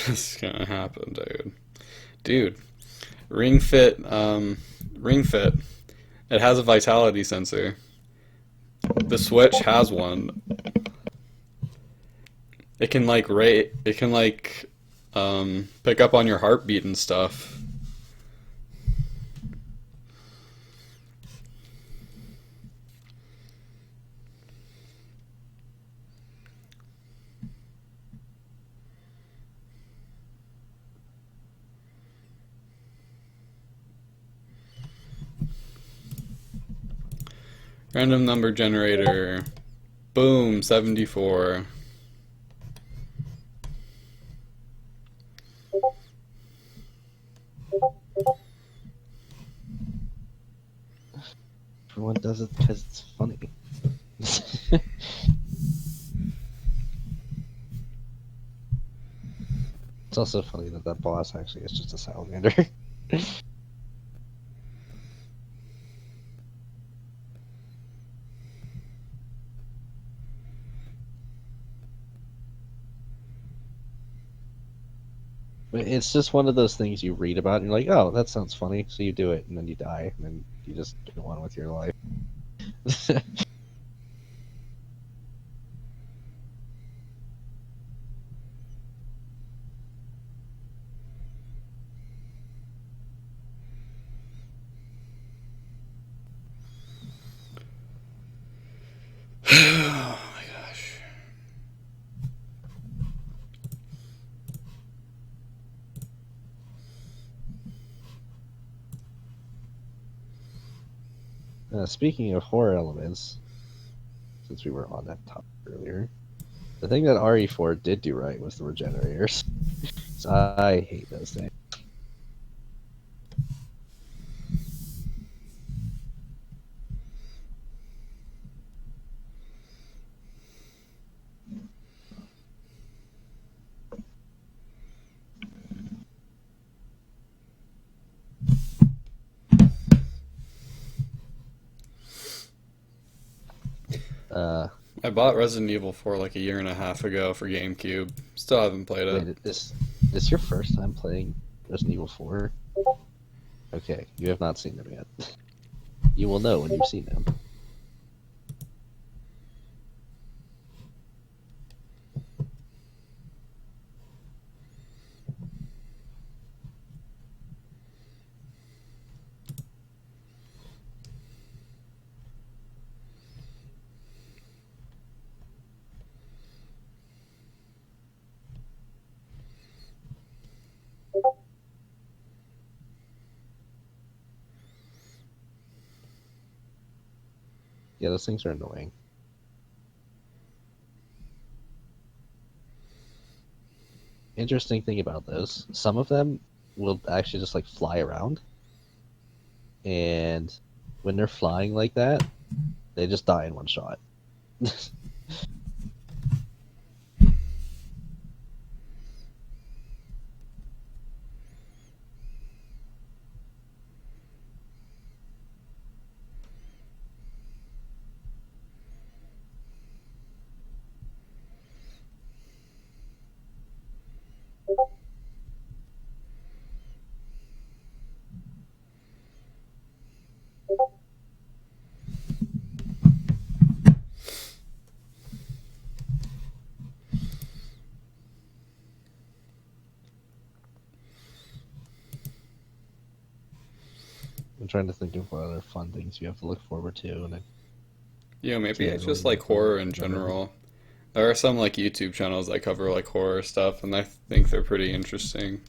This is gonna happen, dude. Dude, Ring Fit, Ring Fit, it has a vitality sensor. The Switch has one. It can like rate. It can like pick up on your heartbeat and stuff. Random number generator. Boom, 74. everyone does it because it's funny. It's also funny that that boss actually is just a salamander. But it's just one of those things you read about and you're like, oh, that sounds funny, so you do it, and then you die, and then you just go on with your life. Oh my gosh. Speaking of horror elements, since we were on that topic earlier, the thing that RE4 did do right was the regenerators. 'Cause I hate those things. I bought Resident Evil 4 like a year and a half ago for GameCube. Still haven't played it. Wait, this your first time playing Resident Evil 4? Okay, you have not seen them yet. You will know when you've seen them. Yeah, those things are annoying. Interesting thing about those, some of them will actually just like fly around, and when they're flying like that, they just die in one shot. I'm trying to think of what other fun things you have to look forward to, and I Yeah, maybe can't it's really just like think of horror in them. general. There are some like YouTube channels that cover like horror stuff, and I think they're pretty interesting.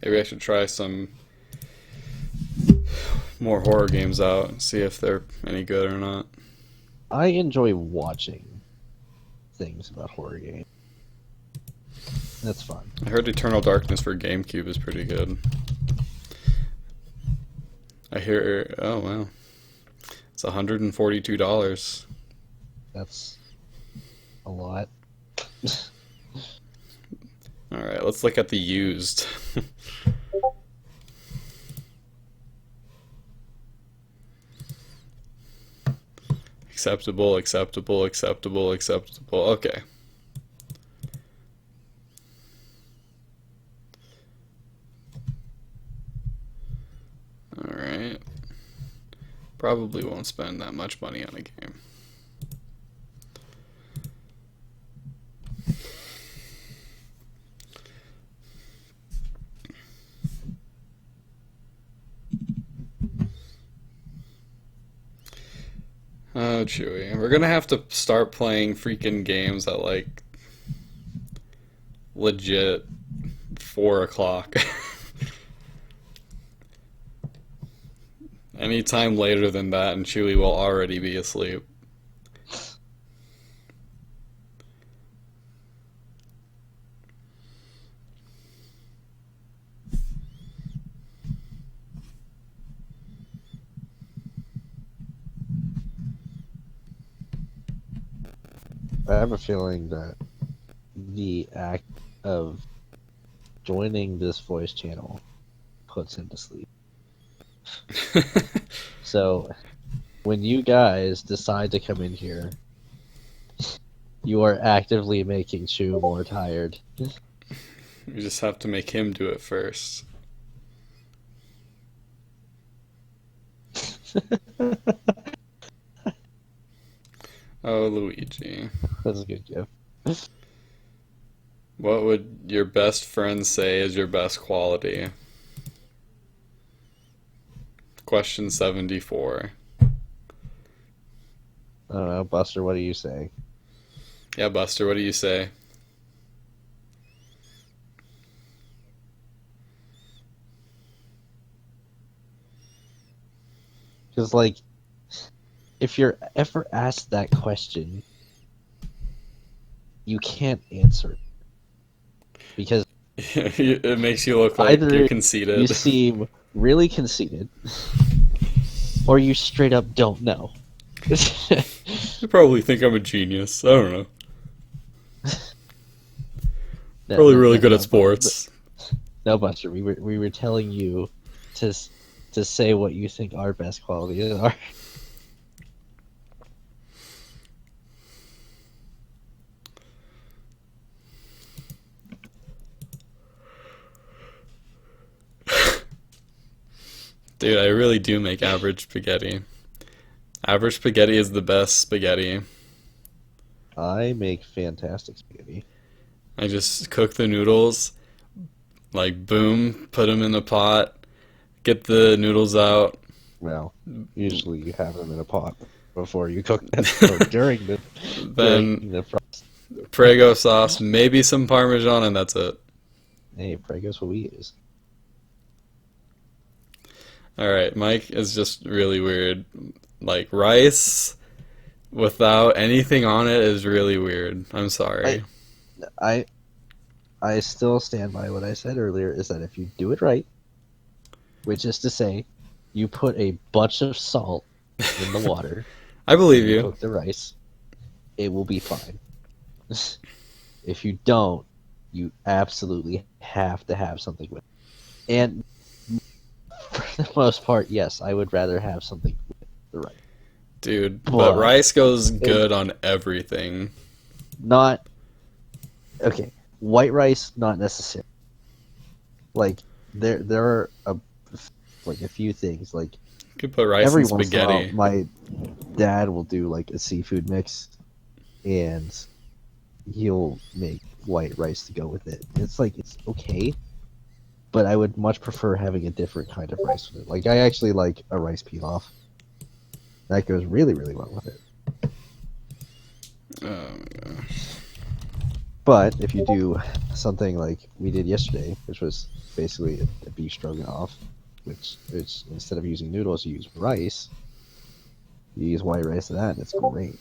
Maybe I should try some more horror games out and see if they're any good or not. I enjoy watching things about horror games. That's fun. I heard Eternal Darkness for GameCube is pretty good. I hear, oh wow, it's $142. That's a lot. All right, let's look at the used. Acceptable, acceptable, acceptable, acceptable. Okay. Alright. Probably won't spend that much money on a game. Oh, Chewy. We're gonna have to start playing freaking games at like legit 4 o'clock. Anytime later than that, and Chewy will already be asleep. I have a feeling that the act of joining this voice channel puts him to sleep. So, when you guys decide to come in here, you are actively making Chew more tired. You just have to make him do it first. Oh, Luigi. That's a good gift. What would your best friend say is your best quality? Question 74. I don't know, Buster, what do you say? Yeah, Buster, what do you say? Because, like, if you're ever asked that question, you can't answer it. Because It makes you look like either you're conceited. you seem really conceited, or you straight up don't know. You probably think I'm a genius. I don't know. No, Probably no, really no, good no, at sports. No, Buster, we were telling you to say what you think our best qualities are. Dude, I really do make average spaghetti. Average spaghetti is the best spaghetti. I make fantastic spaghetti. I just cook the noodles, like boom, put them in a pot, get the noodles out. Well, usually you have them in a pot before you cook them, or during the Then frost. Prego sauce, maybe some Parmesan, and that's it. Hey, Prego's what we use. Alright, Mike is just really weird. Like, rice without anything on it is really weird. I'm sorry. I still stand by what I said earlier, is that if you do it right, which is to say, you put a bunch of salt in the water, I believe and you. cook the rice, it will be fine. If you don't, you absolutely have to have something with it. And for the most part, yes, I would rather have something with the rice. Dude, but But rice goes good on everything. Not okay. White rice, not necessary. Like there are a few things. Like You could put rice every in once in a while, spaghetti. my dad will do like a seafood mix, and he'll make white rice to go with it. It's like it's okay, but I would much prefer having a different kind of rice with it. Like I actually like a rice pilaf. That goes really, really well with it. Oh my gosh. But if you do something like we did yesterday, which was basically a beef stroganoff, which is instead of using noodles, you use rice. You use white rice to that, and it's great.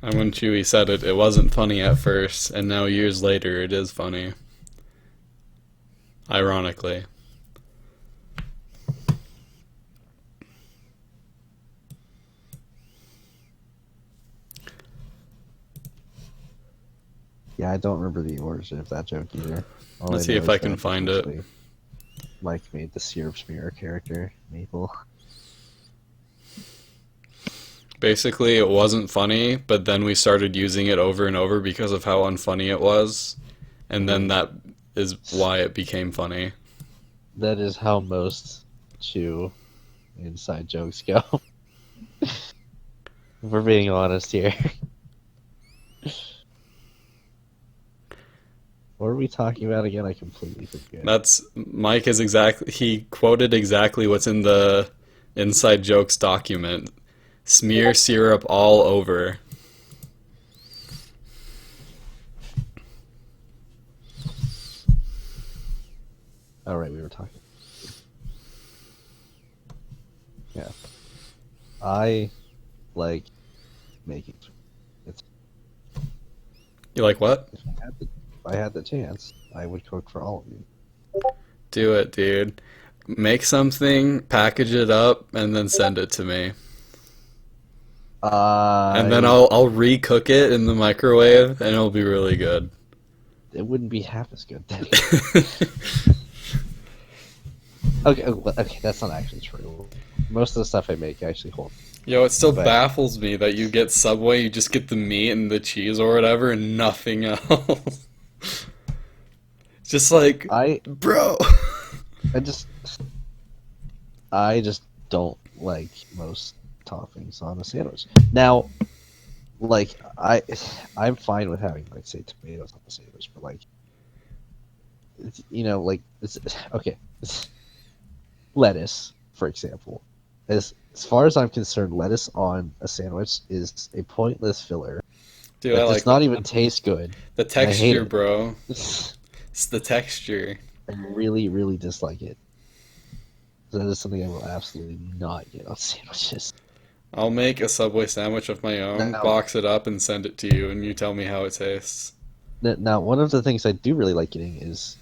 And when Chewy said it, it wasn't funny at first, and now years later, it is funny. Ironically. Yeah, I don't remember the origin of that joke either. All Let's see know if is I can that find it. eventually Mike made the syrup smear character, Maple. Basically, it wasn't funny, but then we started using it over and over because of how unfunny it was, and then that is why it became funny. That is how most Chew inside jokes go. If we're being honest here. What are we talking about again? I completely forget. That's Mike is exactly he quoted exactly what's in the inside jokes document. Smear syrup all over. Oh, right, we were talking. Yeah. I like making. It's, You like what? if I had the chance, I would cook for all of you. Do it, dude. Make something, package it up, and then send it to me. And then I'll recook it in the microwave, and it'll be really good. It wouldn't be half as good then. Okay, that's not actually true. Most of the stuff I make actually holds. Yo, it still But- baffles me that you get Subway, you just get the meat and the cheese or whatever, and nothing else. Just like, bro. I just don't like most toppings on a sandwich. Now, like I'm fine with having, like, say, tomatoes on the sandwich, but like, it's okay. Lettuce, for example, as far as I'm concerned, lettuce on a sandwich is a pointless filler. Dude, It I does like not even taste good. the I hate texture, it. bro. It's the texture. I really, really dislike it. That is something I will absolutely not get on sandwiches. I'll make a Subway sandwich of my own, Now- box it up, and send it to you, and you tell me how it tastes. Now, one of the things I do really like getting is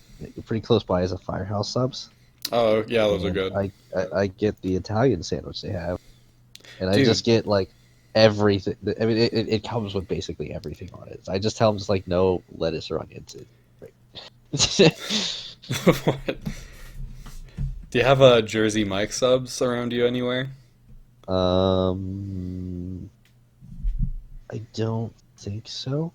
pretty close by is a Firehouse subs. Oh, yeah, those are And good. I get the Italian sandwich they have, and I Dude. just get like everything. I mean, it comes with basically everything on it. I just tell them just like no lettuce or onions. What? Do you have a Jersey Mike subs around you anywhere? I don't think so.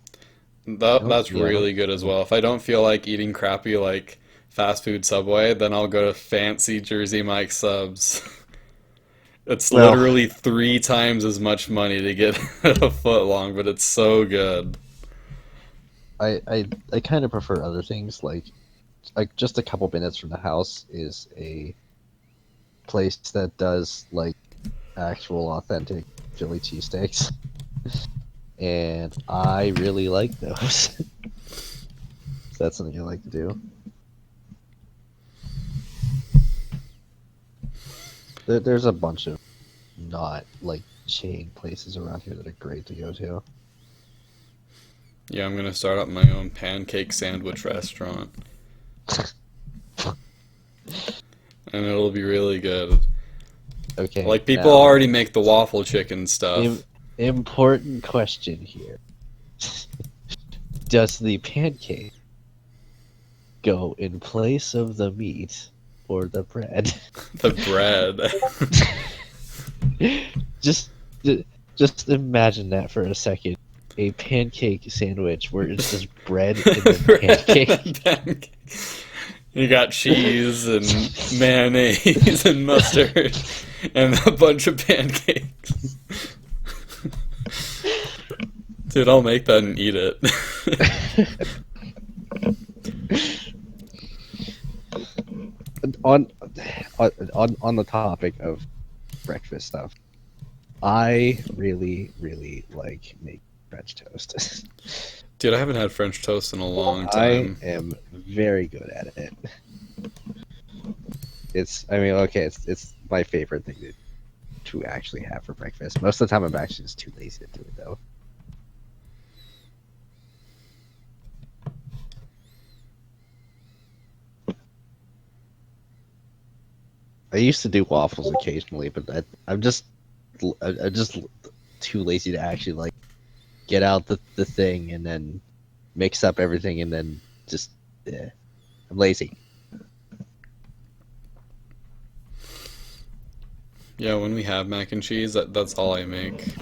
That's yeah, I really good as well. If I don't feel like eating crappy like fast food Subway, then I'll go to fancy Jersey Mike subs. It's Well- literally 3 times as much money to get a foot long, but it's so good. I kind of prefer other things like just a couple minutes from the house is a place that does like actual authentic Philly cheesesteaks, and I really like those. So that's something I like to do. There's a bunch of not like chain places around here that are great to go to. Yeah, I'm gonna start up my own pancake sandwich restaurant. And it'll be really good. Okay. Like, people now, already make the waffle chicken stuff. Important question here. Does the pancake go in place of the meat or the bread? The bread. just imagine that for a second. A pancake sandwich where it's just bread and then pancake. Pancake. You got cheese and mayonnaise and mustard and a bunch of pancakes. Dude, I'll make that and eat it. on on the topic of breakfast stuff, I really like making French toast. Dude, I haven't had French toast in a long I time. am very good at it. I mean, okay, it's my favorite thing to actually have for breakfast. Most of the time, I'm actually just too lazy to do it though. I used to do waffles occasionally, but I'm just too lazy to actually like get out the thing and then mix up everything and then just I'm lazy. Yeah, when we have mac and cheese, that's all I make.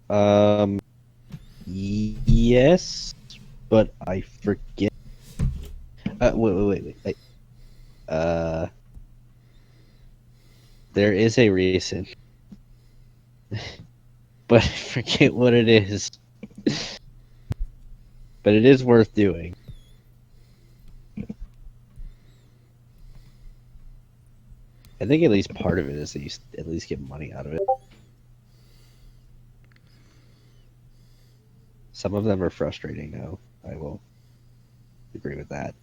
Um, yes, but I forget. Wait. There is a reason, but I forget what it is. But it is worth doing. I think at least part of it is that you at least get money out of it. Some of them are frustrating, though. I will agree with that.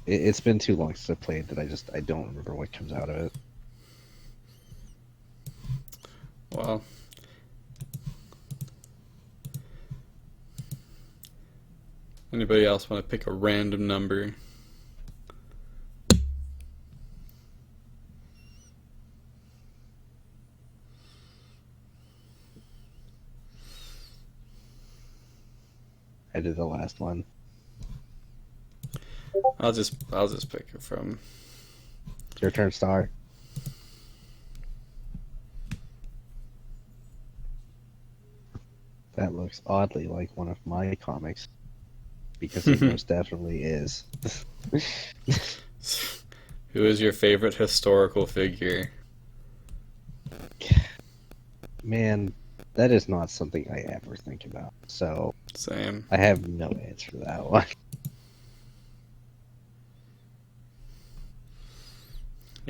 It's been too long since I played that I don't remember what comes out of it. Well, anybody else want to pick a random number? I did the last one. I'll just pick it from. It's your turn, Star. That looks oddly like one of my comics. Because it most definitely is. Who is your favorite historical figure? Man, that is not something I ever think about. So Same. I have no answer to that one.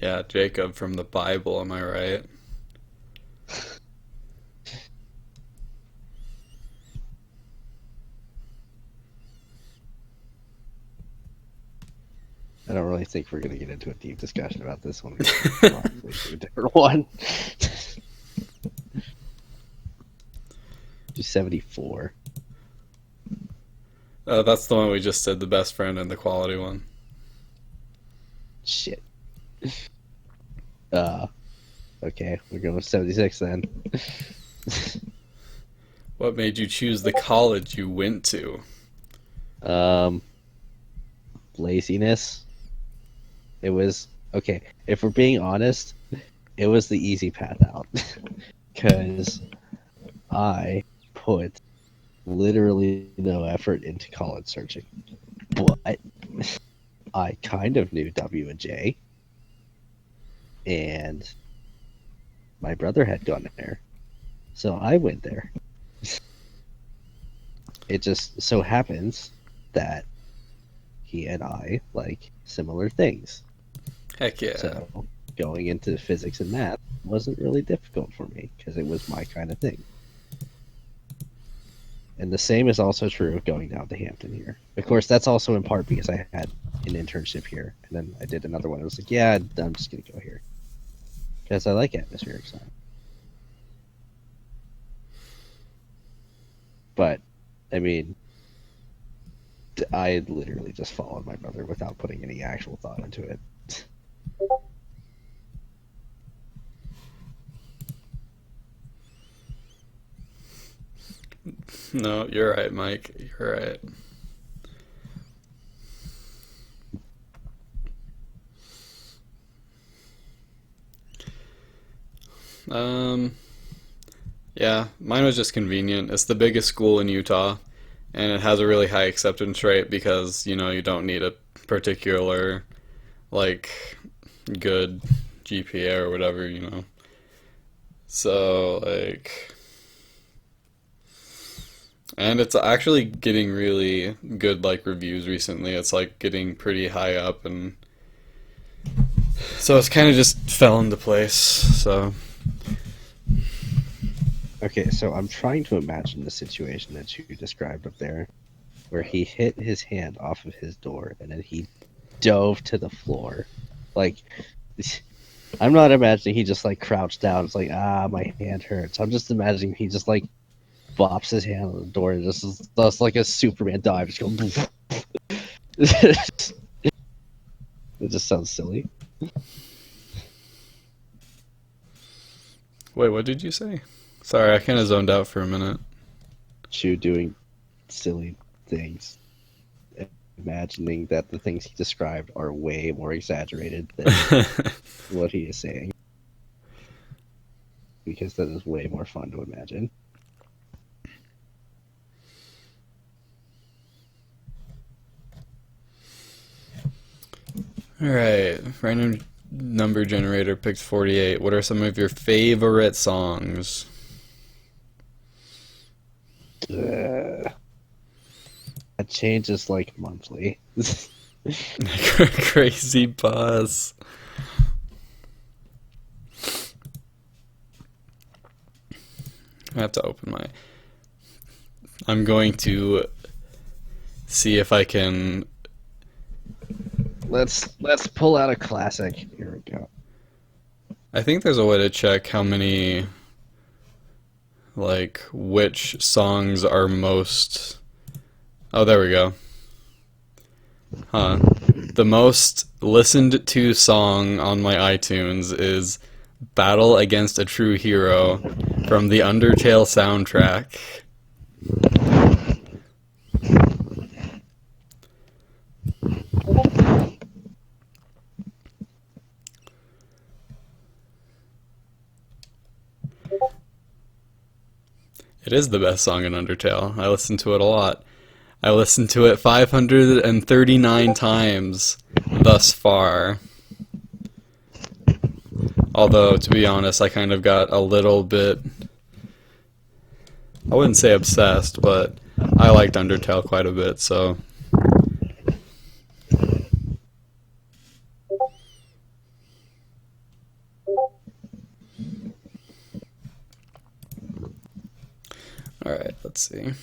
Yeah, Jacob from the Bible, am I right? I don't really think we're gonna get into a deep discussion about this one. Probably do a different one. Do 74. That's the one we just did, the best friend and the quality one. Shit. Okay, we're going with 76 then. What made you choose the college you went to? Um, Laziness. It was okay. If we're being honest, it was the easy path out because I put literally no effort into college searching. But I kind of knew W and J, and my brother had gone there, so I went there. It just so happens that he and I like similar things. Heck yeah. So going into physics and math wasn't really difficult for me because it was my kind of thing. And the same is also true of going down to Hampton here. Of course, that's also in part because I had an internship here, and then I did another one. I was like, yeah, I'm just gonna go here because I like atmospheric science. But I mean, I had literally just followed my brother without putting any actual thought into it. No, you're right, Mike. You're right. Yeah, mine was just convenient. It's the biggest school in Utah, and it has a really high acceptance rate because, you don't need a particular, like, good GPA or whatever. So, like, and it's actually getting really good, like, reviews recently. It's, like, getting pretty high up, and so it's kind of just fell into place, so. Okay, so I'm trying to imagine the situation that you described up there, where he hit his hand off of his door and then he dove to the floor. Like, I'm not imagining he just like crouched down. It's like, my hand hurts. I'm just imagining he just like bops his hand on the door and just does like a Superman dive. Just go. It just sounds silly. Wait, what did you say? Sorry, I kind of zoned out for a minute. You doing silly things, imagining that the things he described are way more exaggerated than what he is saying, because that is way more fun to imagine. Alright, random number generator picked 48. What are some of your favorite songs? That changes like monthly. Crazy Bus. I have to open my. I'm going to see if I can. Let's pull out a classic. Here we go. I think there's a way to check how many. Like, which songs are most. Oh, there we go. Huh. The most listened to song on my iTunes is Battle Against a True Hero from the Undertale soundtrack. It is the best song in Undertale. I listen to it a lot. I listened to it 539 times thus far. Although, to be honest, I kind of got a little bit... I wouldn't say obsessed, but I liked Undertale quite a bit, so... Alright, let's see.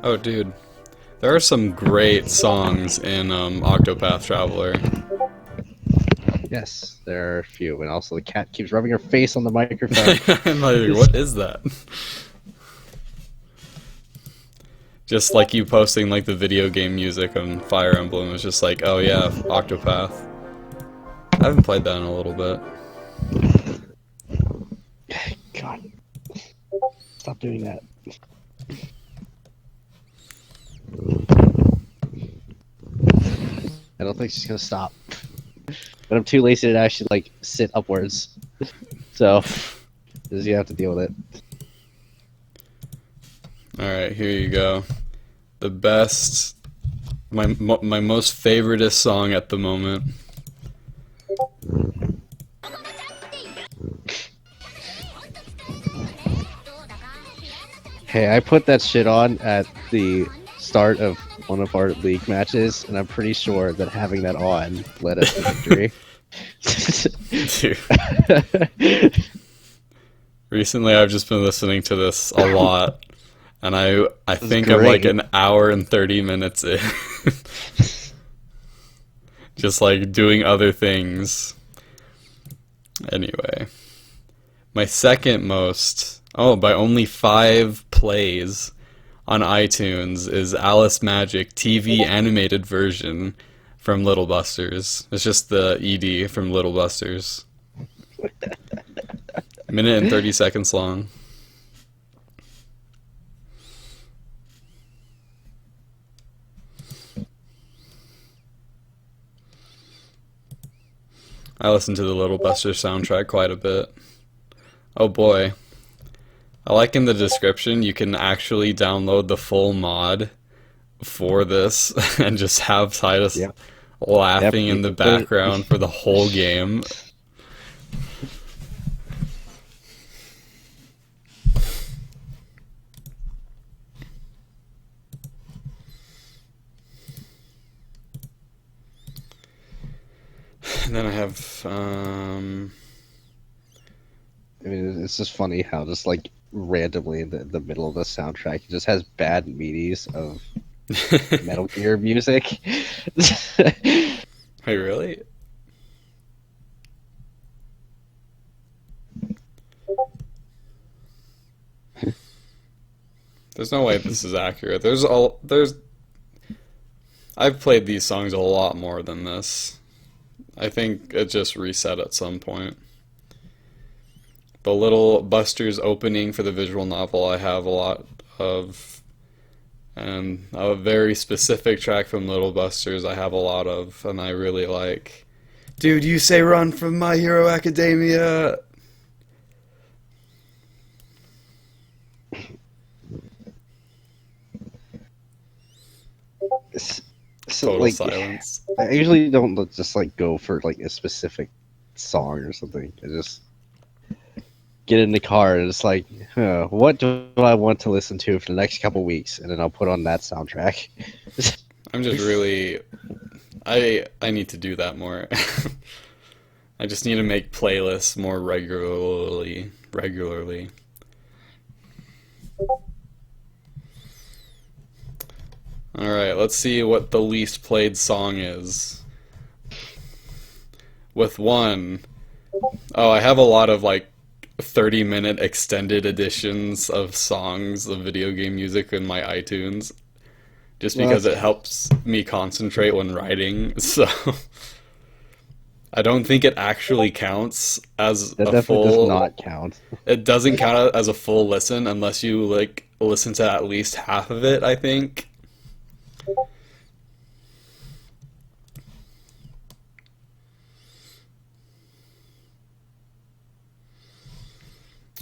Oh, dude. There are some great songs in Octopath Traveler. Yes, there are a few, and also the cat keeps rubbing her face on the microphone. I'm like, what is that? Just like you posting like the video game music on Fire Emblem is just like, oh yeah, Octopath. I haven't played that in a little bit. God, stop doing that. I don't think she's gonna stop, but I'm too lazy to actually like sit upwards. So, you have to deal with it. Alright, here you go. The best, my most favoritist song at the moment. Hey, I put that shit on at the start of one of our league matches, and I'm pretty sure that having that on led us to victory. Dude. Recently, I've just been listening to this a lot, and I think I'm like an hour and 30 minutes in. Just like doing other things. Anyway. My second most, by only 5 plays on iTunes, is Alice Magic TV animated version from Little Busters. It's just the ED from Little Busters. Minute and 30 seconds long. I listen to the Little Buster soundtrack quite a bit. Oh boy. I like in the description you can actually download the full mod for this and just have Titus Yep. laughing Yep, in the you can put it- background for the whole game. And then I have I mean, it's just funny how just like randomly in the middle of the soundtrack, it just has bad meaties of Metal Gear music. Wait, really? There's no way this is accurate. There's I've played these songs a lot more than this. I think it just reset at some point. The Little Buster's opening for the visual novel I have a lot of, and a very specific track from Little Buster's I have a lot of, and I really like. Dude, you say run from My Hero Academia! So Total like, silence. I usually don't just like go for like a specific song or something. I just get in the car and it's like, what do I want to listen to for the next couple weeks, and then I'll put on that soundtrack. I'm just really I need to do that more. I just need to make playlists more regularly. All right, let's see what the least played song is. With one, oh, I have a lot of like 30-minute extended editions of songs of video game music in my iTunes, just Well, because it that's- helps me concentrate when writing. So I don't think it actually counts as That a definitely full. does not count. It doesn't count as a full listen unless you like listen to at least half of it, I think.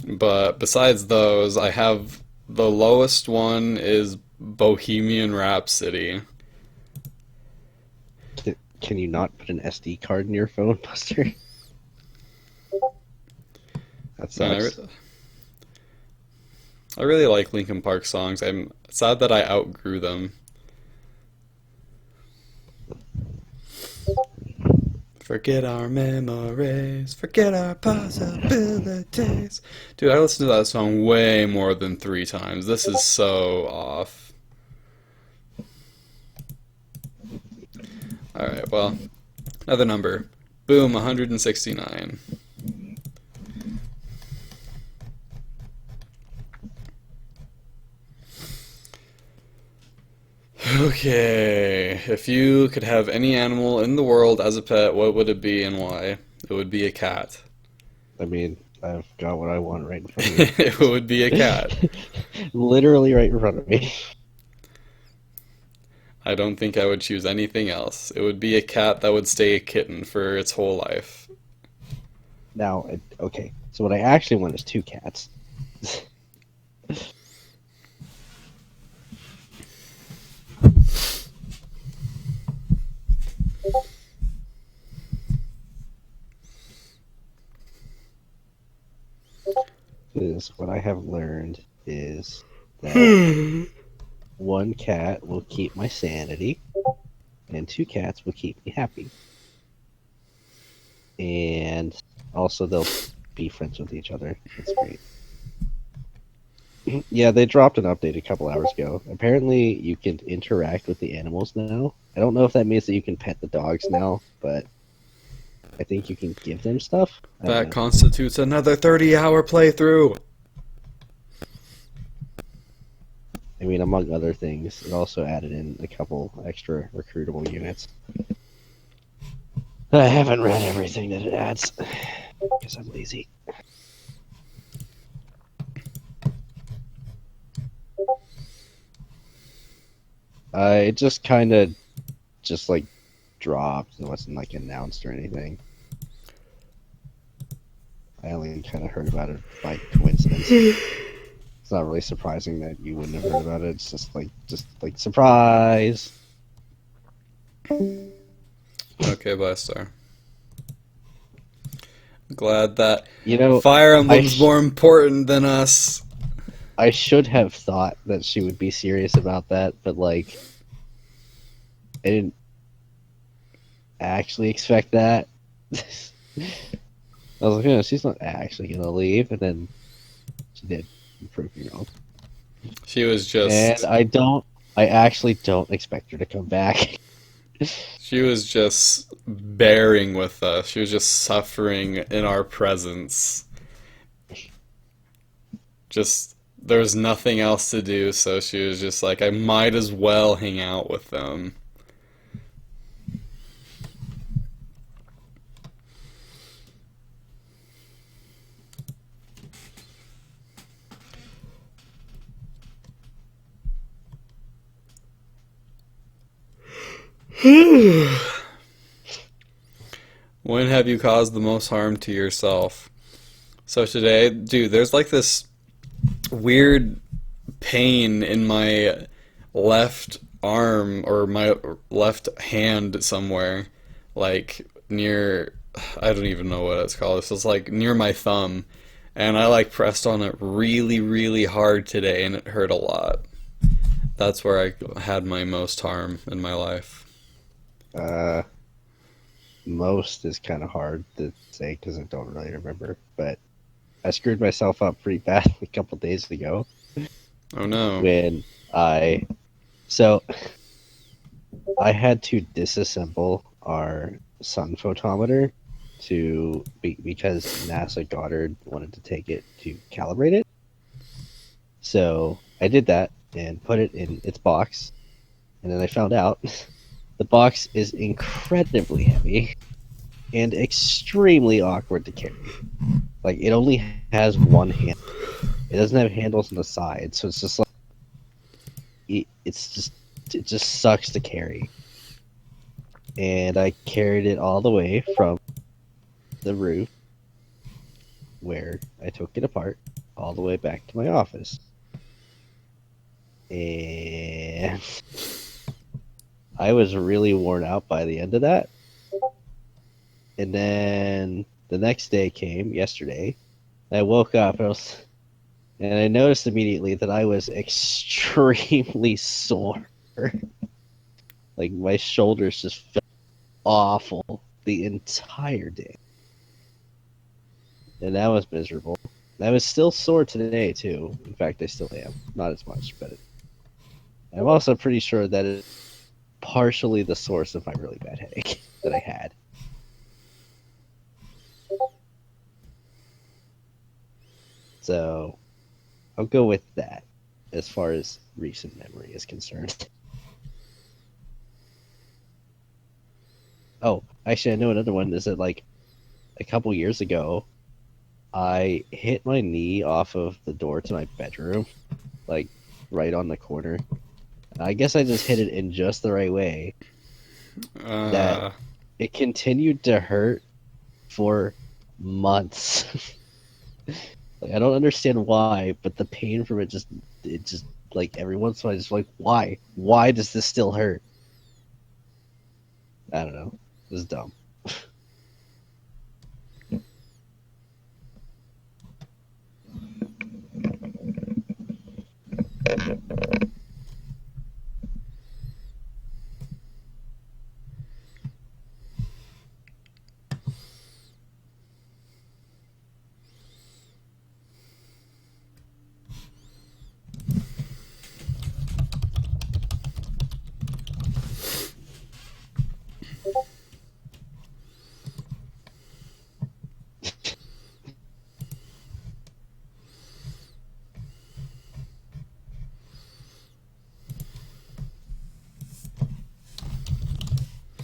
But besides those, I have the lowest one is Bohemian Rhapsody. Can you not put an SD card in your phone, Buster? That And sucks. I really like Linkin Park songs. I'm sad that I outgrew them. Forget our memories, forget our possibilities. Dude, I listened to that song way more than 3 times. This is so off. Alright, well, another number. Boom, 169. Okay, if you could have any animal in the world as a pet, what would it be and why? It would be a cat. I mean, I've got what I want right in front of me. It would be a cat. Literally right in front of me. I don't think I would choose anything else. It would be a cat that would stay a kitten for its whole life. Now, okay. So what I actually want is 2 cats. Is what I have learned is that 1 cat will keep my sanity, and 2 cats will keep me happy. And also, they'll be friends with each other. That's great. Yeah, they dropped an update a couple hours ago. Apparently, you can interact with the animals now. I don't know if that means that you can pet the dogs now, but I think you can give them stuff. I don't That know. constitutes another 30-hour playthrough. I mean, among other things, it also added in a couple extra recruitable units. I haven't read everything that it adds because I'm lazy. It just kind of just like dropped. It wasn't like announced or anything. I only kind of heard about it by coincidence. It's not really surprising that you wouldn't have heard about it. It's just like surprise. Okay, Blaster. Glad that You know, Fire I Emblem's sh- more important than us. I should have thought that she would be serious about that, but like, I didn't actually expect that. I was like, she's not actually gonna leave, and then she did. Prove me wrong. She was And just I actually don't expect her to come back. she was just bearing with us. She was just suffering in our presence. Just there was nothing else to do, so she was just like, I might as well hang out with them. When have you caused the most harm to yourself? So today, dude, there's like this weird pain in my left arm or my left hand somewhere, like near, I don't even know what it's called. It's just like near my thumb, and I like pressed on it really, really hard today, and it hurt a lot. That's where I had my most harm in my life. Most is kind of hard to say because I don't really remember, but I screwed myself up pretty bad a couple days ago Oh no. when I so I had to disassemble our sun photometer because NASA Goddard wanted to take it to calibrate it. So I did that and put it in its box, and then I found out the box is incredibly heavy and extremely awkward to carry. Like it only has one handle. It doesn't have handles on the side, so it's just like it just sucks to carry. And I carried it all the way from the roof where I took it apart all the way back to my office. And I was really worn out by the end of that. And then the next day came, yesterday. I woke up and I noticed immediately that I was extremely sore. Like my shoulders just felt awful the entire day. And that was miserable. I was still sore today too. In fact, I still am. Not as much, but I'm also pretty sure that it's partially the source of my really bad headache that I had. So I'll go with that as far as recent memory is concerned. Oh, actually, I know another one is that like a couple years ago, I hit my knee off of the door to my bedroom, like right on the corner. I guess I just hit it in just the right way that it continued to hurt for months. Like I don't understand why, but the pain from it just like every once in a while, I just like why? Why does this still hurt? I don't know. It was dumb.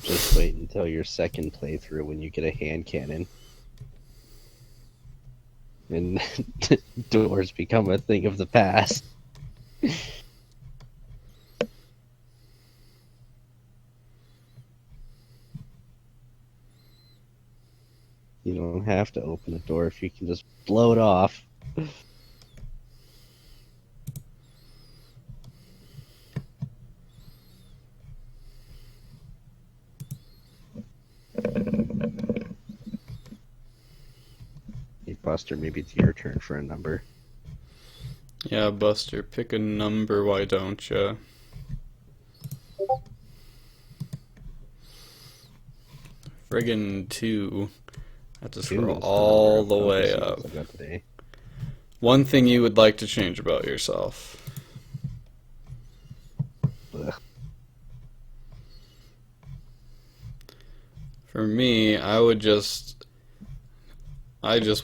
Just wait until your second playthrough when you get a hand cannon. And doors become a thing of the past. You don't have to open the door if you can just blow it off. Hey, Buster, maybe it's your turn for a number. Yeah, Buster, pick a number, why don't ya? Friggin' 2. I have to Two scroll is the all number the of way focus up. notes I got today. One thing you would like to change about yourself. Ugh. For me, I just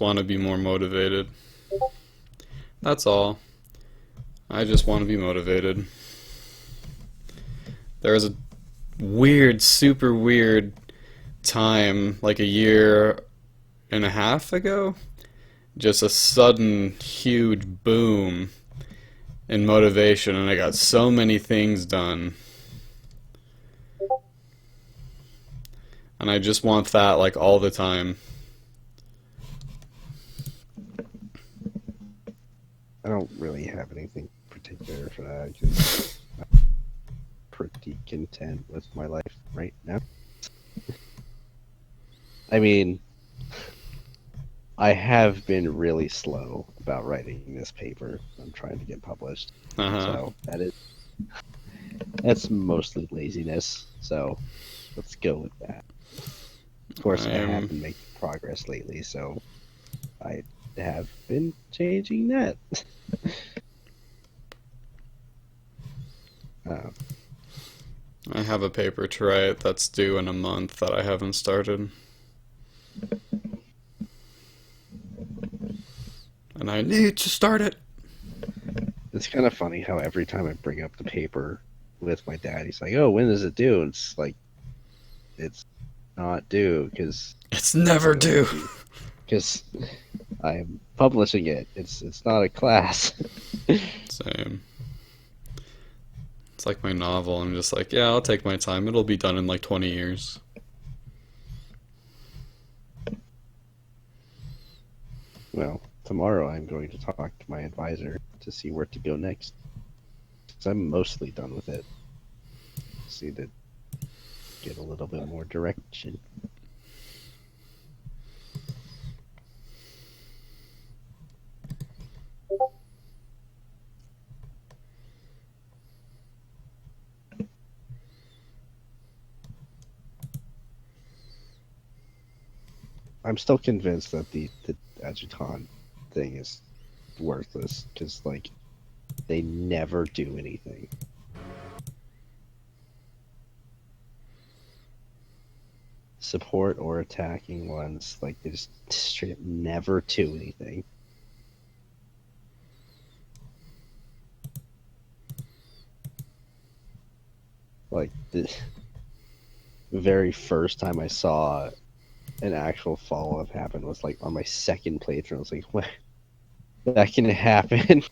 want to be more motivated. That's all. I just want to be motivated. There was a weird, super weird time, like a year and a half ago, just a sudden huge boom in motivation, and I got so many things done. And I just want that like all the time. I don't really have anything particular for that because I'm pretty content with my life right now. I mean, I have been really slow about writing this paper I'm trying to get published. So that's mostly laziness. So let's go with that. Of course, I have been making progress lately, so I have been changing that. I have a paper to write that's due in a month that I haven't started. And I need to start it. It's kind of funny how every time I bring up the paper with my dad, he's like, "Oh, when is it due?" And it's like, it's not due because It's never due. Because I'm publishing it. It's not a class. Same. It's like my novel. I'm just like, yeah, I'll take my time. It'll be done in like 20 years. Well, tomorrow I'm going to talk to my advisor to see where to go next. Because I'm mostly done with it. Just need to get a little bit more direction. I'm still convinced that the adjutant thing is worthless because like they never do anything. Support or attacking ones, like they just straight up never do anything. Like the very first time I saw an actual follow-up happen was like on my second playthrough. I was like, what? That can happen?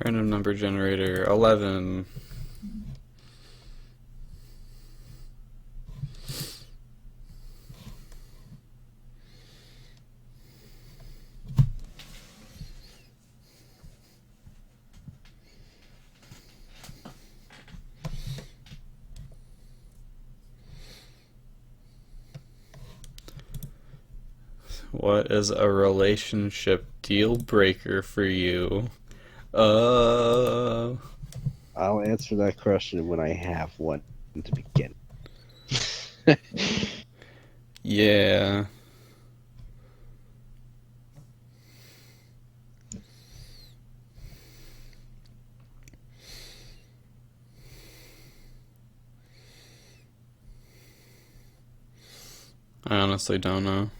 Random number generator 11. What is a relationship deal breaker for you? I'll answer that question when I have one to begin. Yeah. I honestly don't know.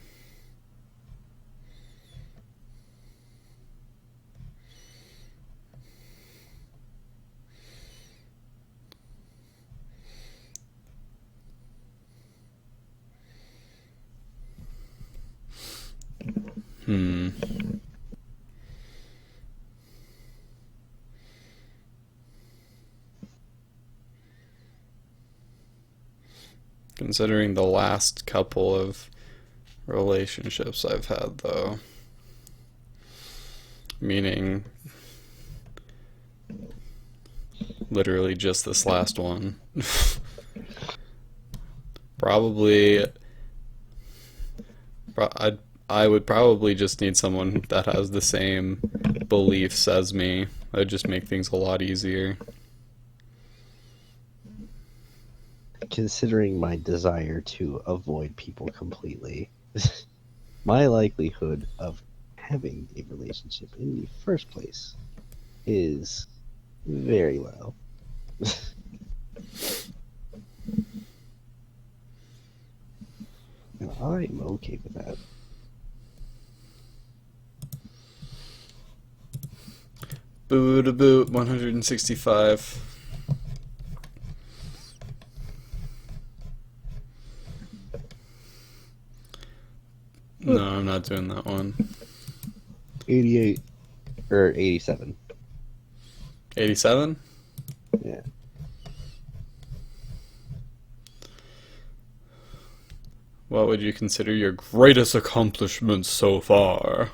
Hmm. Considering the last couple of relationships I've had, though, meaning literally just this last one, probably I would probably just need someone that has the same beliefs as me. That would just make things a lot easier. Considering my desire to avoid people completely, my likelihood of having a relationship in the first place is very low. And I'm okay with that. Boo to boot 165. No, I'm not doing that one. 88 or 87. 87? Yeah. What would you consider your greatest accomplishment so far?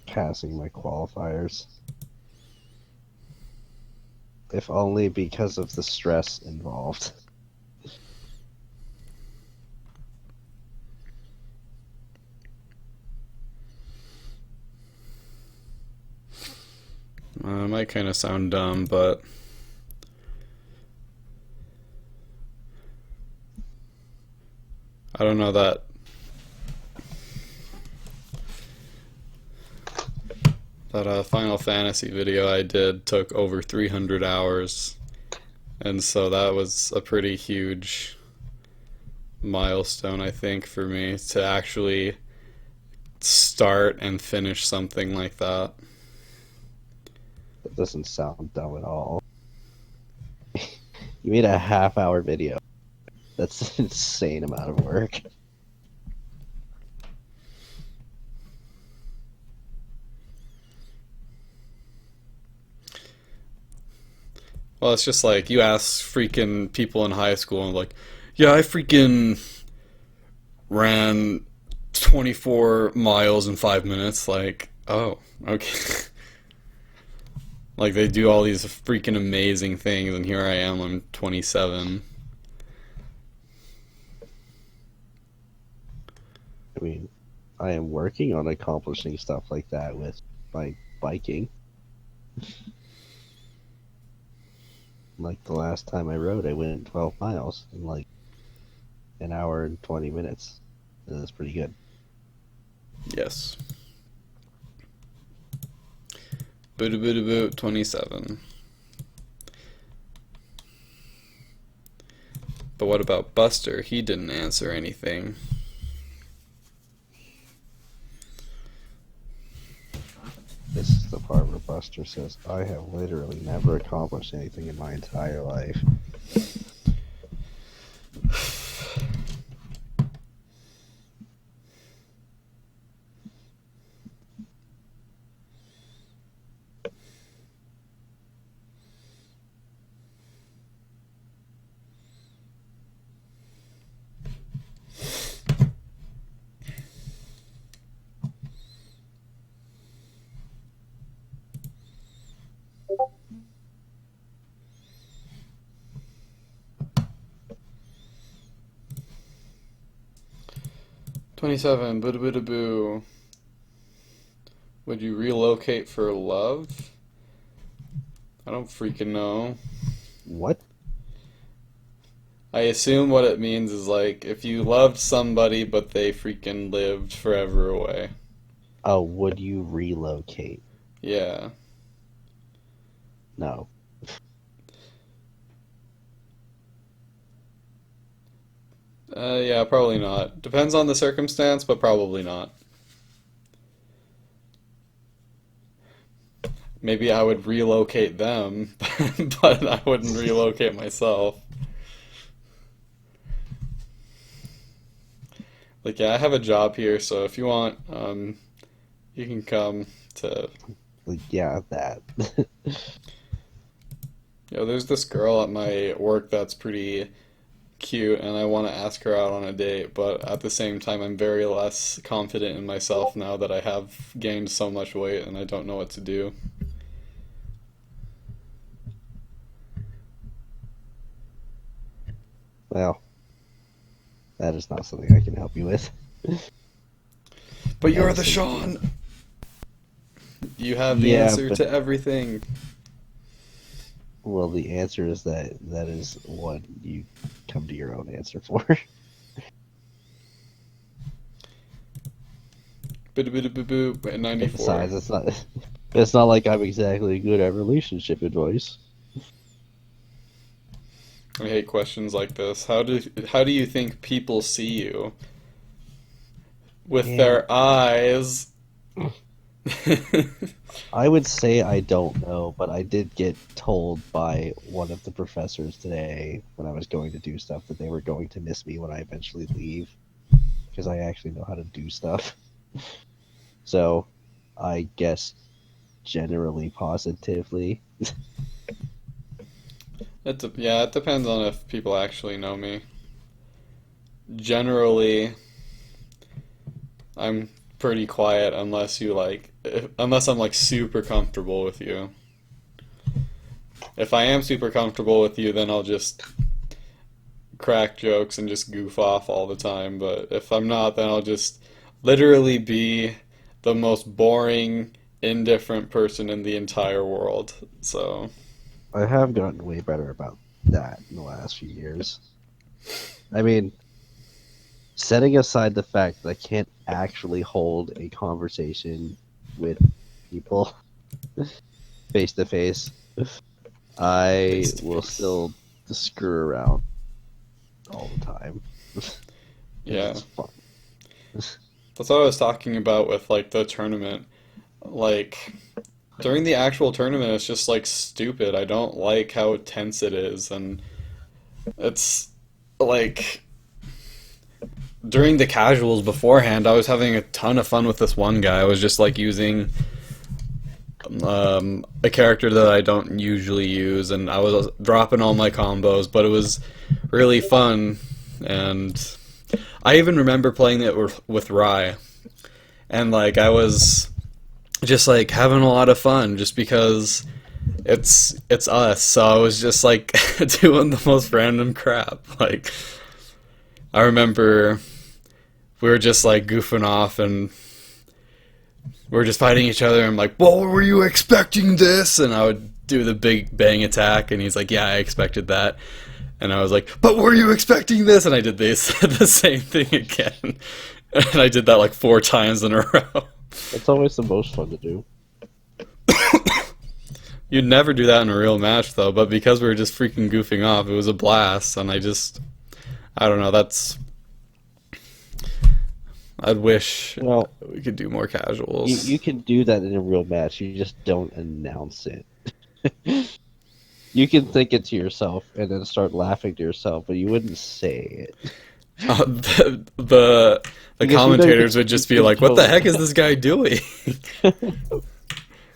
Passing my qualifiers. If only because of the stress involved. It might kind of sound dumb, but I don't know that Final Fantasy video I did took over 300 hours, and so that was a pretty huge milestone, I think, for me to actually start and finish something like that. That doesn't sound dumb at all. You made a half-hour video. That's an insane amount of work. Well, it's just like you ask freaking people in high school and like, yeah, I freaking ran 24 miles in 5 minutes. Like, oh, okay. Like they do all these freaking amazing things, and here I am, I'm 27. I mean, I am working on accomplishing stuff like that with my biking. Like the last time I rode, I went 12 miles in like an hour and 20 minutes. And that's pretty good. Yes. Boot boot boot 27. But what about Buster? He didn't answer anything. This is the part where Buster says, I have literally never accomplished anything in my entire life. $27. Boo boo boo. Would you relocate for love? I don't freaking know. What? I assume what it means is like if you loved somebody but they freaking lived forever away. Oh, would you relocate? Yeah. No. Yeah, probably not. Depends on the circumstance, but probably not. Maybe I would relocate them, but I wouldn't relocate myself. Like, yeah, I have a job here, so if you want, you can come to. Like, yeah, that. There's this girl at my work that's pretty cute, and I want to ask her out on a date, but at the same time, I'm very less confident in myself now that I have gained so much weight and I don't know what to do. Well, that is not something I can help you with. But you're the Honestly. Sean! You have the Yeah, answer but- to everything. Well, the answer is that is what you come to your own answer for. Boo-boo-boo-boo-boo at 94. Besides, it's not like I'm exactly good at relationship advice. I hate questions like this. How do you think people see you? With Yeah. their eyes. I would say I don't know, but I did get told by one of the professors today when I was going to do stuff that they were going to miss me when I eventually leave because I actually know how to do stuff. So, I guess generally positively. It depends on if people actually know me. Generally, I'm pretty quiet unless I'm like super comfortable with you. If I am super comfortable with you, then I'll just crack jokes and just goof off all the time. But if I'm not, then I'll just literally be the most boring, indifferent person in the entire world. So, I have gotten way better about that in the last few years. I mean, setting aside the fact that I can't actually hold a conversation with people face to face, I will still screw around all the time. yeah. It's fun. That's what I was talking about with like the tournament. Like during the actual tournament, it's just like stupid. I don't like how tense it is, and it's like during the casuals beforehand, I was having a ton of fun with this one guy. I was just like using a character that I don't usually use, and I was dropping all my combos, but it was really fun. And I even remember playing it with Rye, and like I was just like having a lot of fun just because it's us. So I was just like doing the most random crap. Like I remember we were just like goofing off and we were just fighting each other. I'm like, "Well, were you expecting this?" And I would do the big bang attack, and he's like, "Yeah, I expected that." And I was like, "But were you expecting this?" And I did the same thing again. And I did that like 4 times in a row. It's always the most fun to do. You'd never do that in a real match, though, but because we were just freaking goofing off, it was a blast, and I don't know, I'd wish Well, we could do more casuals. you can do that in a real match. You just don't announce it. You can think it to yourself and then start laughing to yourself, but you wouldn't say it. The Because you commentators know- would just be like, "What the heck is this guy doing?"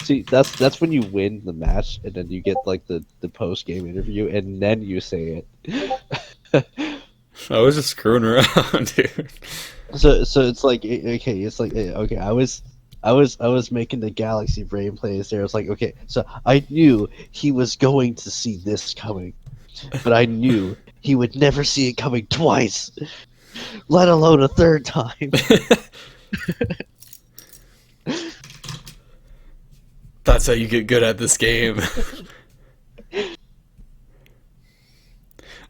See, that's when you win the match, and then you get like the post game interview, and then you say it. I was just screwing around, dude. So it's like okay, it's like okay, I was making the Galaxy Brain plays there. It's like okay, so I knew he was going to see this coming, but I knew he would never see it coming twice, let alone a third time. That's how you get good at this game.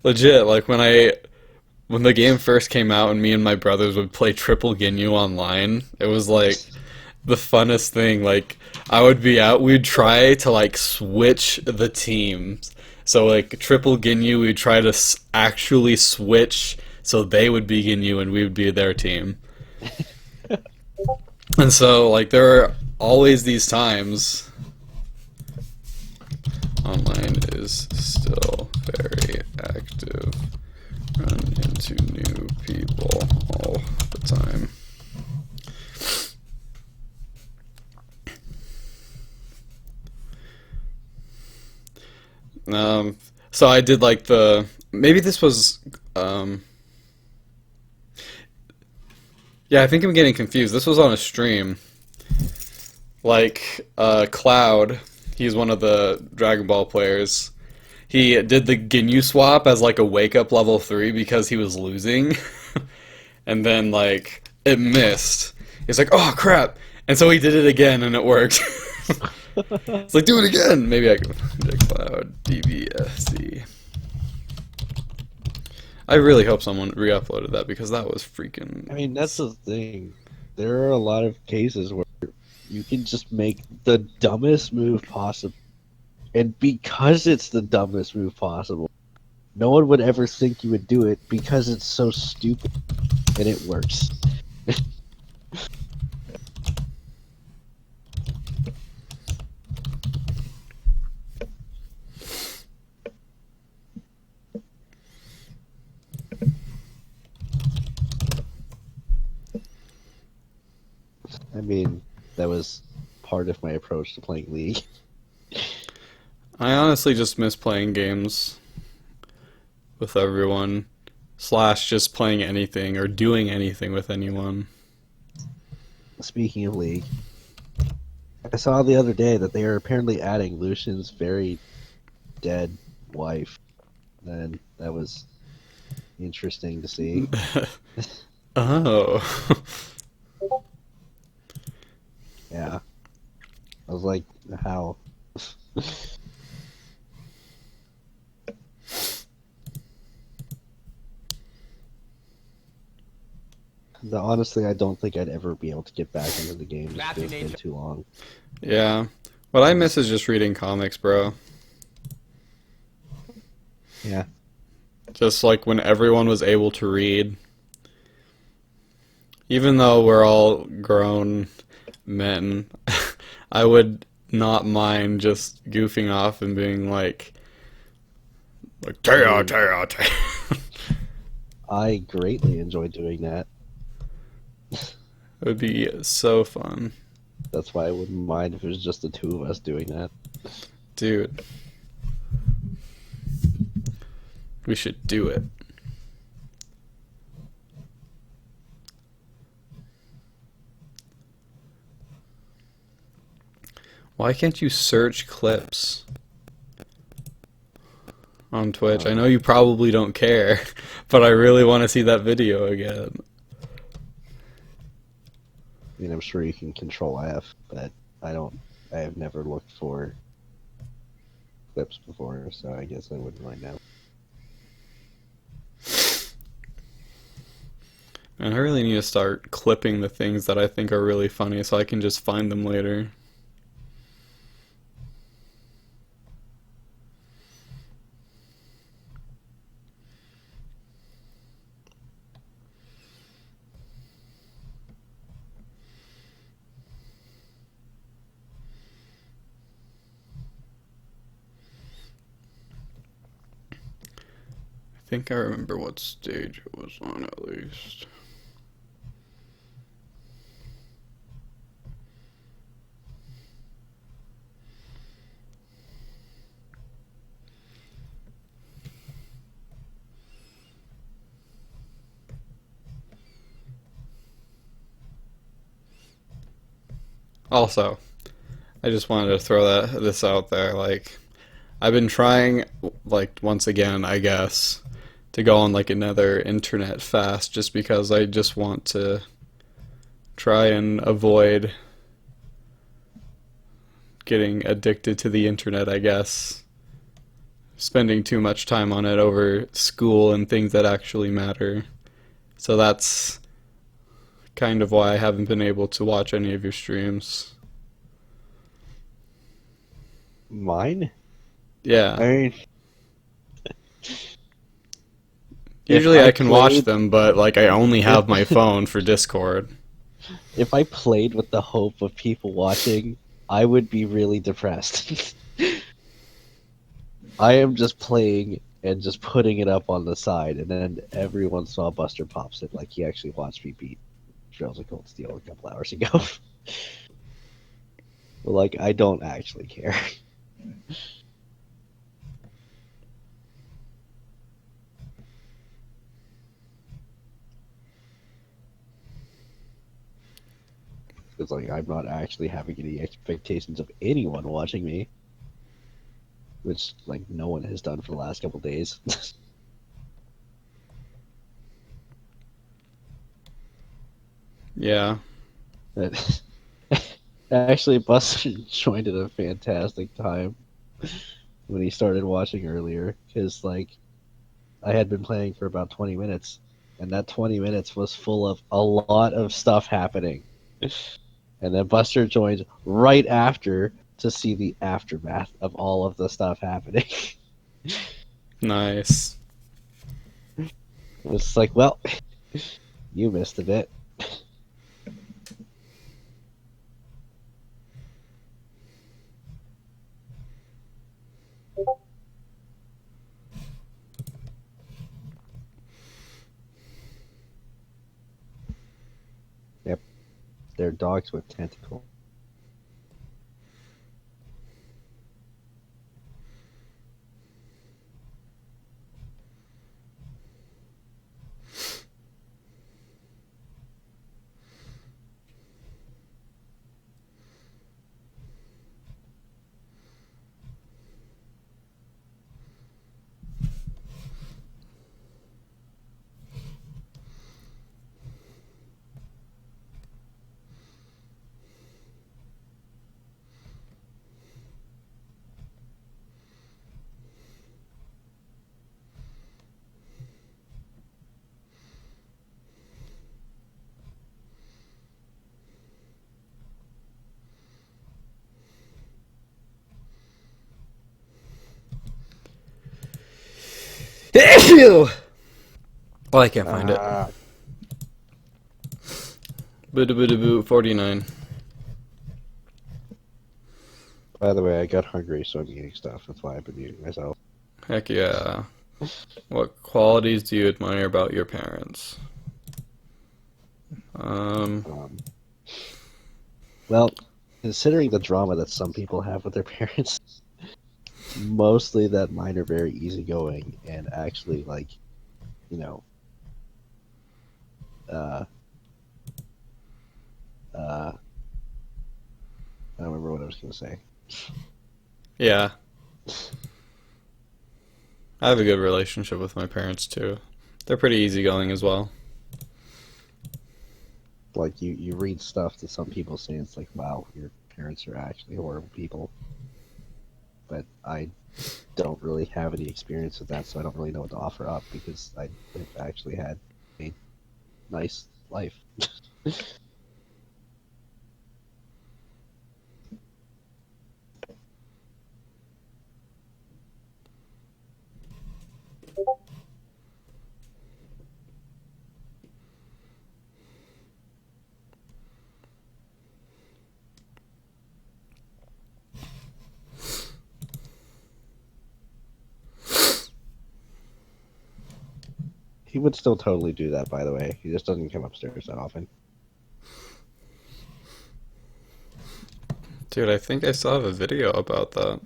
Legit, like when the game first came out and me and my brothers would play Triple Ginyu online, it was like the funnest thing. Like I would be out, we'd try to like switch the teams. So like Triple Ginyu, we'd try to actually switch so they would be Ginyu and we would be their team. And so like there are always these times. Online is still very active. Run into new people all the time. So I did like maybe this was, yeah, I think I'm getting confused. This was on a stream. Like, Cloud, he's one of the Dragon Ball players. He did the Ginyu swap as like a wake up level 3 because he was losing. And then like it missed. He's like, "Oh crap." And so he did it again and it worked. It's like, do it again. Maybe I can Cloud DBFC. I really hope someone re-uploaded that because that was freaking. I mean, that's the thing. There are a lot of cases where you can just make the dumbest move possible. And because it's the dumbest move possible, no one would ever think you would do it because it's so stupid. And it works. I mean, that was part of my approach to playing League. I honestly just miss playing games with everyone, / just playing anything or doing anything with anyone. Speaking of League, I saw the other day that they are apparently adding Lucian's very dead wife. And that was interesting to see. Oh. Yeah. I was like, how? Honestly, I don't think I'd ever be able to get back into the game. It's been too long. Yeah. What I miss is just reading comics, bro. Yeah. Just like when everyone was able to read. Even though we're all grown men, I would not mind just goofing off and being like Taya, Taya, Taya. I greatly enjoyed doing that. It would be so fun. That's why I wouldn't mind if it was just the two of us doing that. Dude. We should do it. Why can't you search clips on Twitch? I know you probably don't care, but I really want to see that video again. I mean, I'm sure you can control F, but I have never looked for clips before, so I guess I wouldn't mind now. And I really need to start clipping the things that I think are really funny so I can just find them later. I think I remember what stage it was on at least. Also, I just wanted to throw this out there, like, I've been trying, like, once again, I guess, to go on, like, another internet fast just because I just want to try and avoid getting addicted to the internet, I guess. Spending too much time on it over school and things that actually matter. So that's kind of why I haven't been able to watch any of your streams. Mine? Yeah. I mean, Usually if I can watch played- them, but like I only have my phone for Discord. If I played with the hope of people watching, I would be really depressed. I am just playing and just putting it up on the side, and then every once in a while Buster pops it like he actually watched me beat Trails of Cold Steel a couple hours ago. But like, I don't actually care. It's like I'm not actually having any expectations of anyone watching me, which like no one has done for the last couple days. Yeah. But actually, Buster joined at a fantastic time when he started watching earlier, because like I had been playing for about 20 minutes, and that 20 minutes was full of a lot of stuff happening. And then Buster joined right after to see the aftermath of all of the stuff happening. Nice. It's like, well, you missed a bit. Yep, they're dogs with tentacles. Well, I can't find it. Boo 49. By the way, I got hungry, so I'm eating stuff. That's why I've been muting myself. Heck yeah. What qualities do you admire about your parents? Well, considering the drama that some people have with their parents, mostly that mine are very easygoing and actually, like, you know, I don't remember what I was going to say. Yeah. I have a good relationship with my parents too. They're pretty easygoing as well. Like, you read stuff that some people say, it's like, wow, your parents are actually horrible people. But I don't really have any experience with that, so I don't really know what to offer up because I have actually had a nice life. He would still totally do that, by the way. He just doesn't come upstairs that often. Dude, I think I still have a video about that.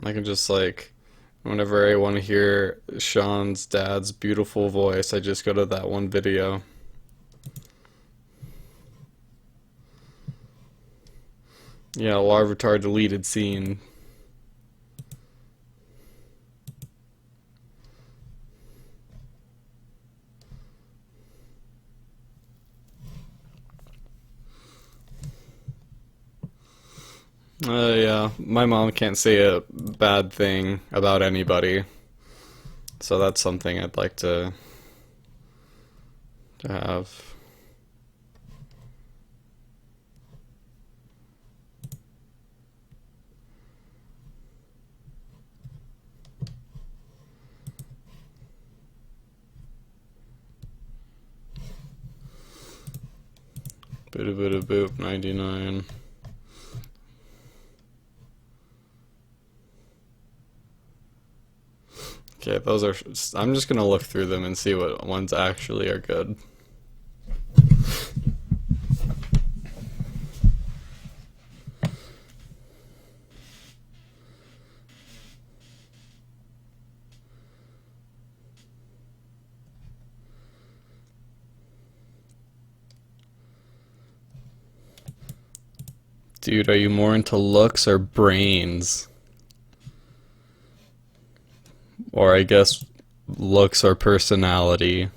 I can just like, whenever I want to hear Sean's dad's beautiful voice, I just go to that one video. Yeah, Larvitar deleted scene. Yeah, my mom can't say a bad thing about anybody, so that's something I'd like to have. Boo boop 99. Okay, those are. I'm just gonna look through them and see what ones actually are good. Dude, are you more into looks or brains? Or I guess looks or personality?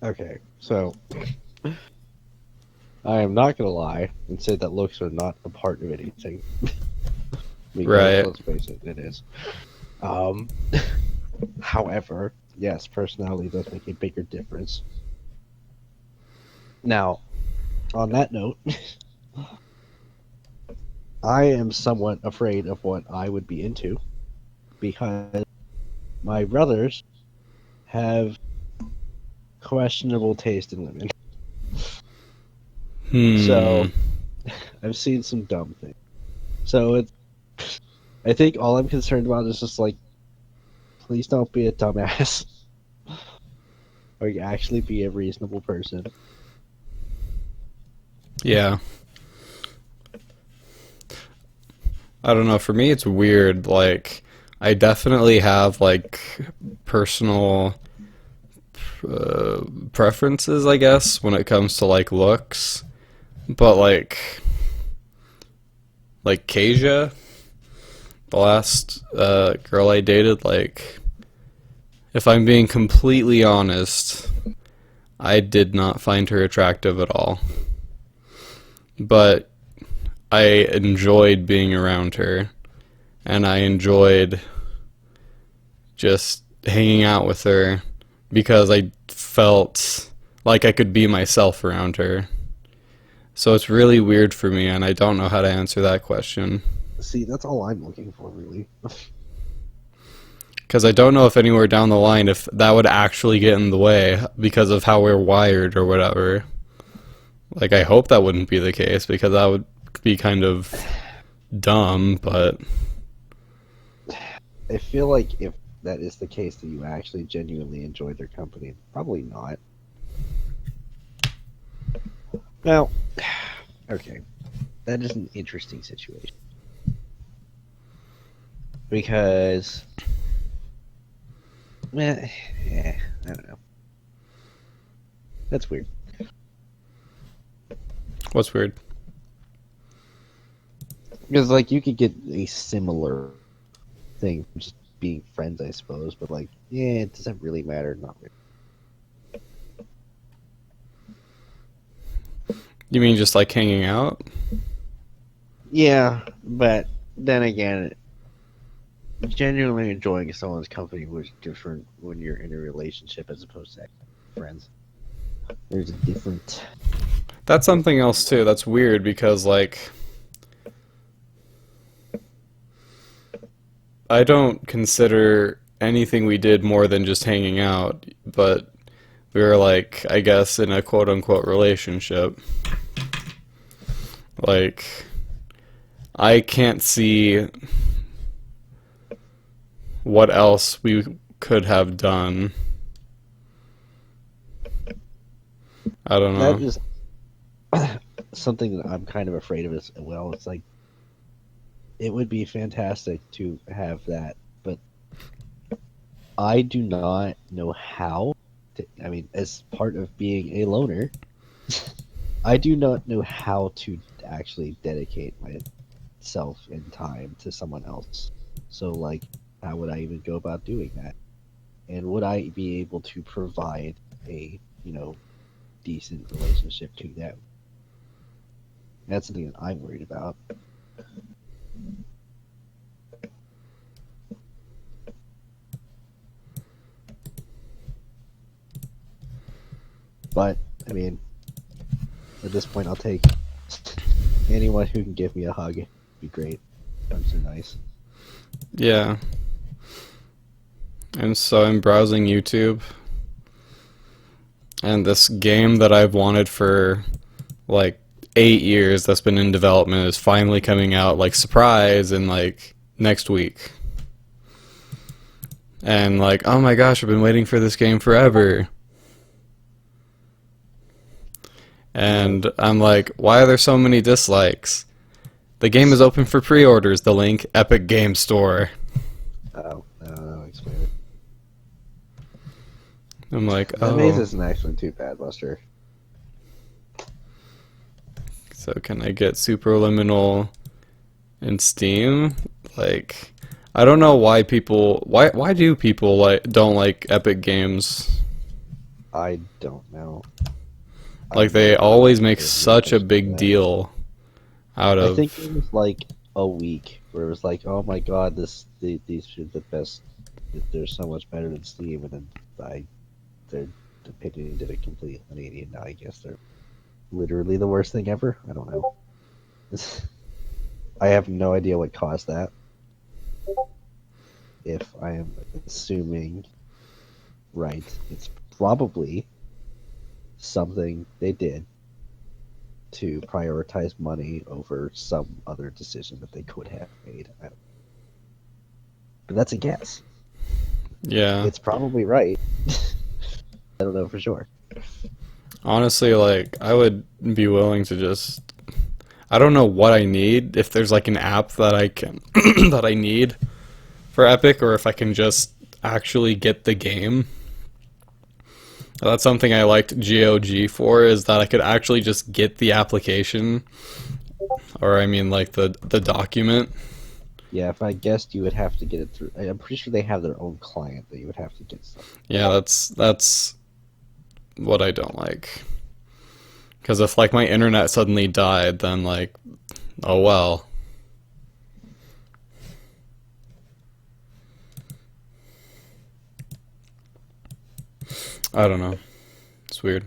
Okay, so I am not gonna lie and say that looks are not a part of anything. Because Right. let's face it, it is. Um, however, yes, personality does make a bigger difference. Now, on that note, I am somewhat afraid of what I would be into because my brothers have questionable taste in women. So I've seen some dumb things. So it's, I think all I'm concerned about is just like, please don't be a dumbass. Or you actually be a reasonable person. Yeah. I don't know, for me it's weird, like, I definitely have, like, personal preferences, I guess, when it comes to, like, looks, but, like, Kasia, the last girl I dated, like, if I'm being completely honest, I did not find her attractive at all. But I enjoyed being around her, and I enjoyed just hanging out with her because I felt like I could be myself around her. So it's really weird for me, and I don't know how to answer that question. See, that's all I'm looking for, really. Because I don't know if anywhere down the line if that would actually get in the way because of how we're wired or whatever. Like, I hope that wouldn't be the case because that would be kind of dumb, but I feel like if that is the case, that you actually genuinely enjoy their company. Probably not. Now, okay, that is an interesting situation. Because, I don't know. That's weird. what's weird? Because, like, you could get a similar thing from just being friends, I suppose, but, like, yeah, does that really matter? Not really. You mean just like hanging out? Yeah, but then again, genuinely enjoying someone's company was different when you're in a relationship as opposed to friends. There's a different. That's something else too. That's weird because, like, I don't consider anything we did more than just hanging out, but we were, like, I guess in a quote-unquote relationship. Like, I can't see what else we could have done. I don't know. That is something that I'm kind of afraid of as well. It's like, it would be fantastic to have that, but I do not know how to, I mean, as part of being a loner, I do not know how to actually dedicate myself and time to someone else. So, like, how would I even go about doing that? And would I be able to provide a, decent relationship to them? That's something that I'm worried about. But, I mean, at this point, I'll take anyone who can give me a hug. It'd be great. Hugs are nice. Yeah. And so I'm browsing YouTube, and this game that I've wanted for like 8 years that's been in development is finally coming out like surprise in like next week. And like, oh my gosh, I've been waiting for this game forever. And I'm like, why are there so many dislikes? The game is open for pre-orders. The link, Epic Game Store. Oh, no, explain it. I'm like, That maze oh, isn't actually too bad, Buster. so can I get Superliminal in Steam? Like, I don't know why people, why do people like don't like Epic Games? I don't know. Like I've they never always make paid such a attention to big that. deal out I of. think it was like a week where it was like, oh my god, these are the best. They're so much better than Steam, and then their opinion did a complete 180, and now I guess they're literally the worst thing ever. I don't know. I have no idea what caused that. If I am assuming right, it's probably something they did to prioritize money over some other decision that they could have made. But that's a guess. Yeah. It's probably right. I don't know for sure. Honestly, like, I would be willing to just. I don't know what I need. If there's like an app that I can. that I need for Epic, or if I can just actually get the game. That's something I liked GOG for, is that I could actually just get the application. Or, I mean, like, the document. Yeah, if I guessed, you would have to get it through. I'm pretty sure they have their own client that you would have to get stuff. Yeah, that's what I don't like. Because if, like, my internet suddenly died, then, like, oh well. I don't know. It's weird.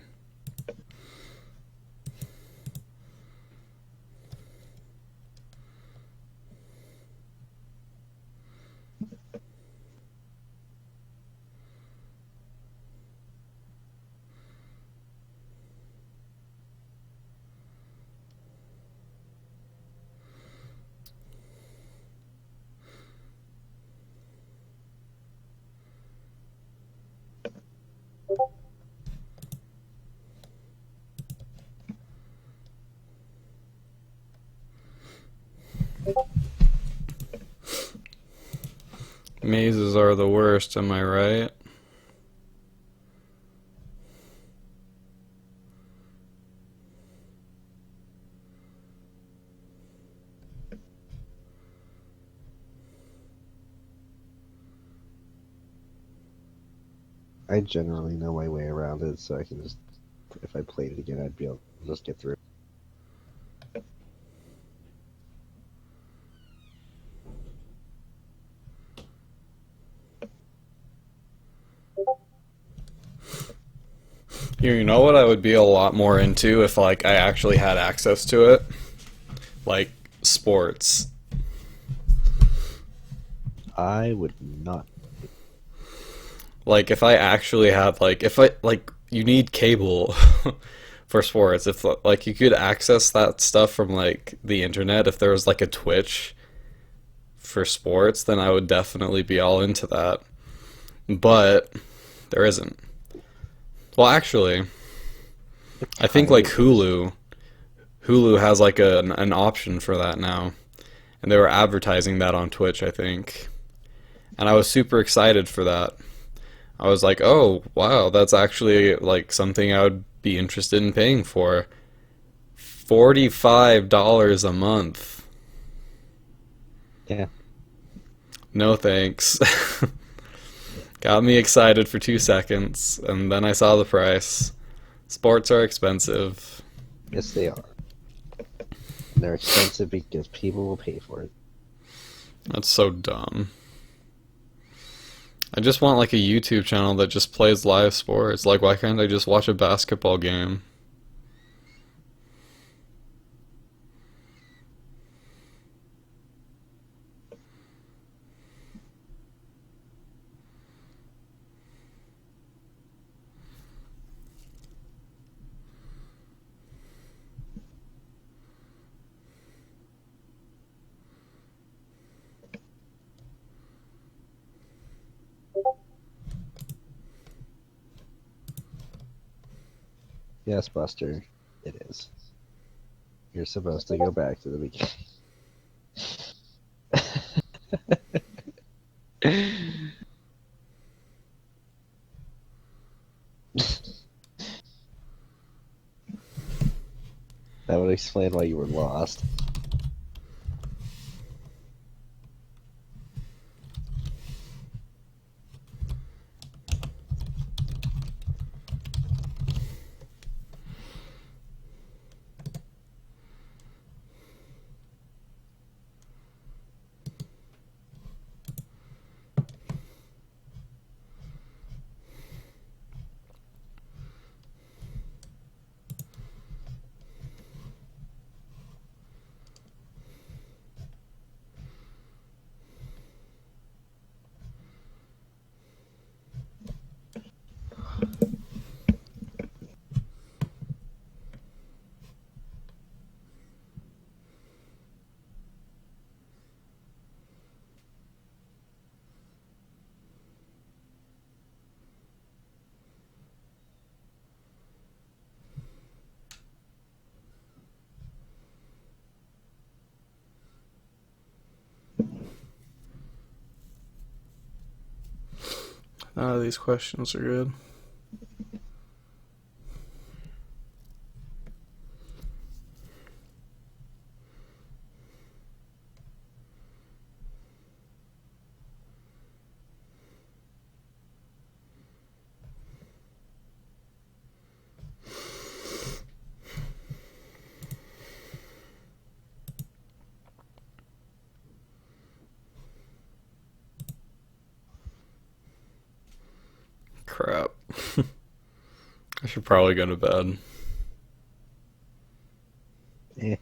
Mazes are the worst, am I right? I generally know my way around it, so I can just, if I played it again, I'd be able to just get through. Here, you know what I would be a lot more into if, like, I actually had access to it? Like, sports. I would not. Like, if I actually had, like, if I, like, you need cable for sports. If, like, you could access that stuff from, like, the internet, if there was, like, a Twitch for sports, then I would definitely be all into that. But there isn't. Well, actually, I think, like, Hulu has, like, an option for that now. And they were advertising that on Twitch, I think. And I was super excited for that. I was like, oh, wow, that's actually, like, something I would be interested in paying for. $45 a month. Yeah. No thanks. Got me excited for 2 seconds, and then I saw the price. Sports are expensive. Yes, they are. And they're expensive because people will pay for it. That's so dumb. I just want, like, a YouTube channel that just plays live sports. Like, why can't I just watch a basketball game? Yes, Buster, it is. You're supposed to go back to the beginning. That would explain why you were lost. None of these questions are good. Crap. I should probably go to bed. Eh.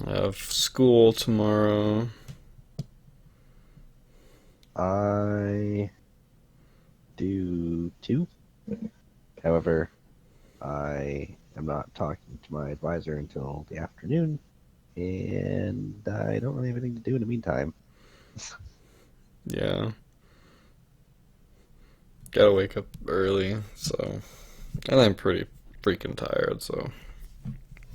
I have school tomorrow. I do too. However, I am not talking to my advisor until the afternoon, and I don't really have anything to do in the meantime. Yeah. Gotta wake up early, so. And I'm pretty freaking tired, so.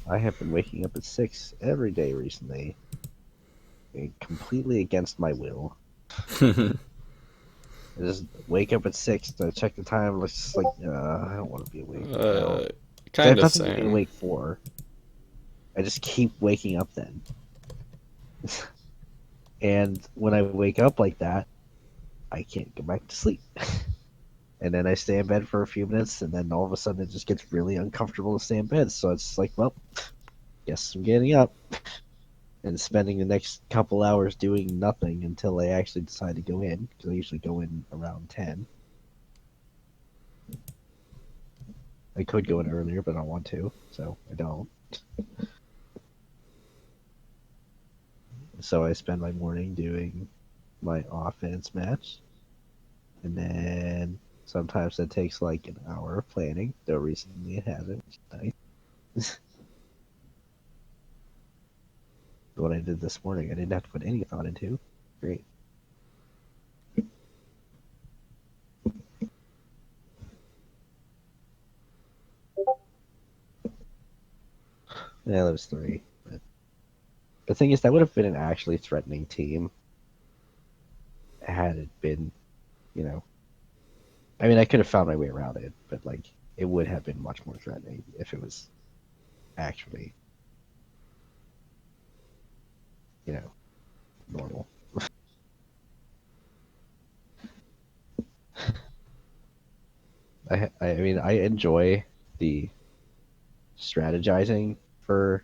I have been waking up at 6 every day recently, completely against my will. I just wake up at 6 to check the time. It's just like, I don't want to be awake right now. 'Cause I have Kinda nothing to be same. awake for. I just keep waking up then. And when I wake up like that, I can't go back to sleep. And then I stay in bed for a few minutes, and then all of a sudden it just gets really uncomfortable to stay in bed. So it's like, well, guess I'm getting up and spending the next couple hours doing nothing until I actually decide to go in, because I usually go in around 10. I could go in earlier, but I don't want to, so I don't. So I spend my morning doing my offense match, and then sometimes that takes like an hour of planning, though recently it hasn't, which is nice. What I did this morning, I didn't have to put any thought into. Great. Yeah, that was 3. But the thing is, that would have been an actually threatening team had it been, you know. I mean, I could have found my way around it, but like, it would have been much more threatening if it was actually, you know, normal. I mean, I enjoy the strategizing for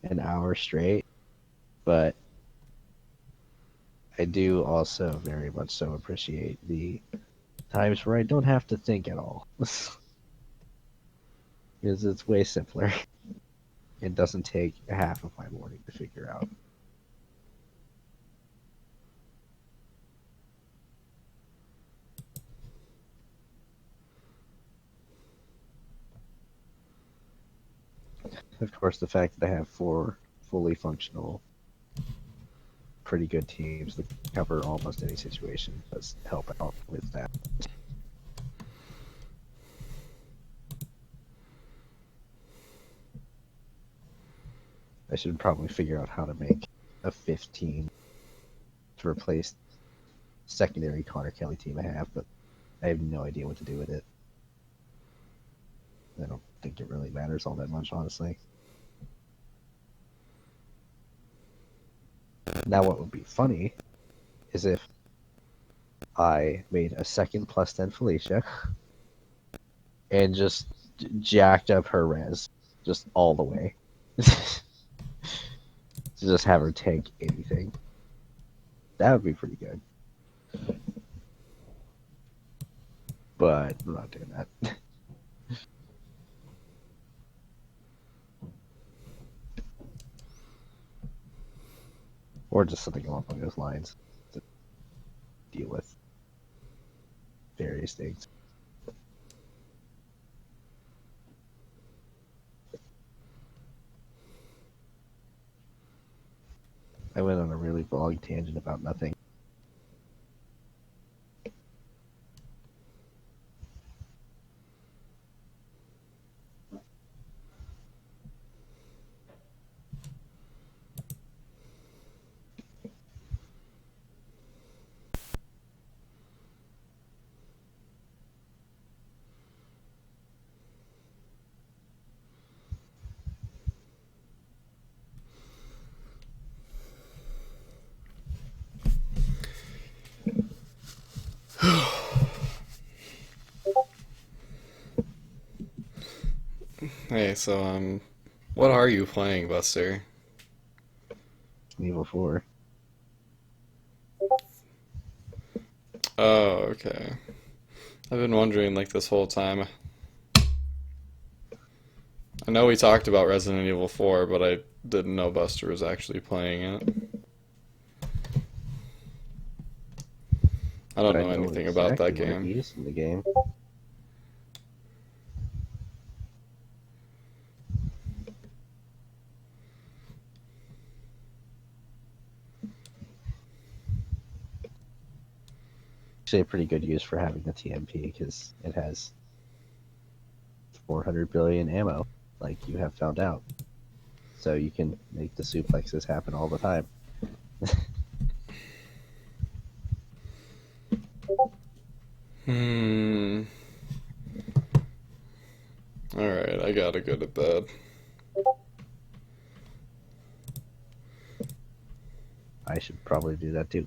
an hour straight, but I do also very much so appreciate the times where I don't have to think at all. Because it's way simpler. It doesn't take half of my morning to figure out. Of course, the fact that I have 4 fully functional, pretty good teams that cover almost any situation does help out with that. I should probably figure out how to make a 15 to replace secondary Connor Kelly team I have, but I have no idea what to do with it. I don't think it really matters all that much, honestly. Now, what would be funny is if I made a second plus 10 Felicia and just jacked up her res just all the way. To just have her tank anything. That would be pretty good. But I'm not doing that. Or just something along those lines to deal with various things. I went on a really long tangent about nothing. Hey, so what are you playing, Buster? Evil 4. Oh, okay. I've been wondering like this whole time. I know we talked about Resident Evil 4, but I didn't know Buster was actually playing it. I don't But know anything exactly about that what it game. is in the game. Actually, a pretty good use for having the TMP because it has 400 billion ammo, like you have found out. So you can make the suplexes happen all the time. Alright, I gotta go to bed. I should probably do that too.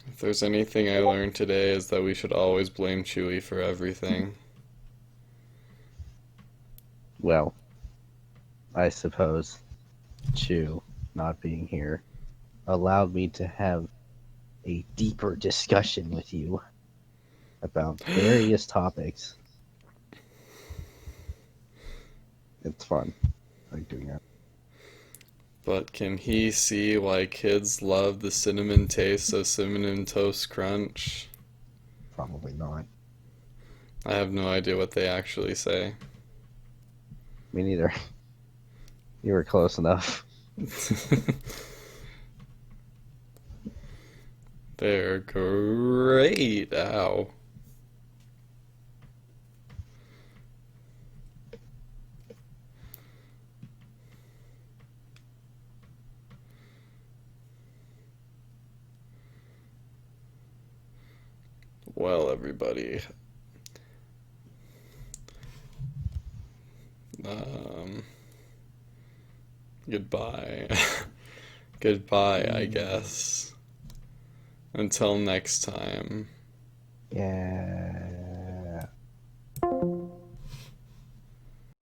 If there's anything I learned today is that we should always blame Chewie for everything. Well, I suppose Chew not being here allowed me to have a deeper discussion with you about various topics. It's fun. I like doing that. But can he see why kids love the cinnamon taste of Cinnamon Toast Crunch? Probably not. I have no idea what they actually say. Me neither. You were close enough. They're great. Ow. Well, everybody. Goodbye. Goodbye, I guess. Until next time. Yeah.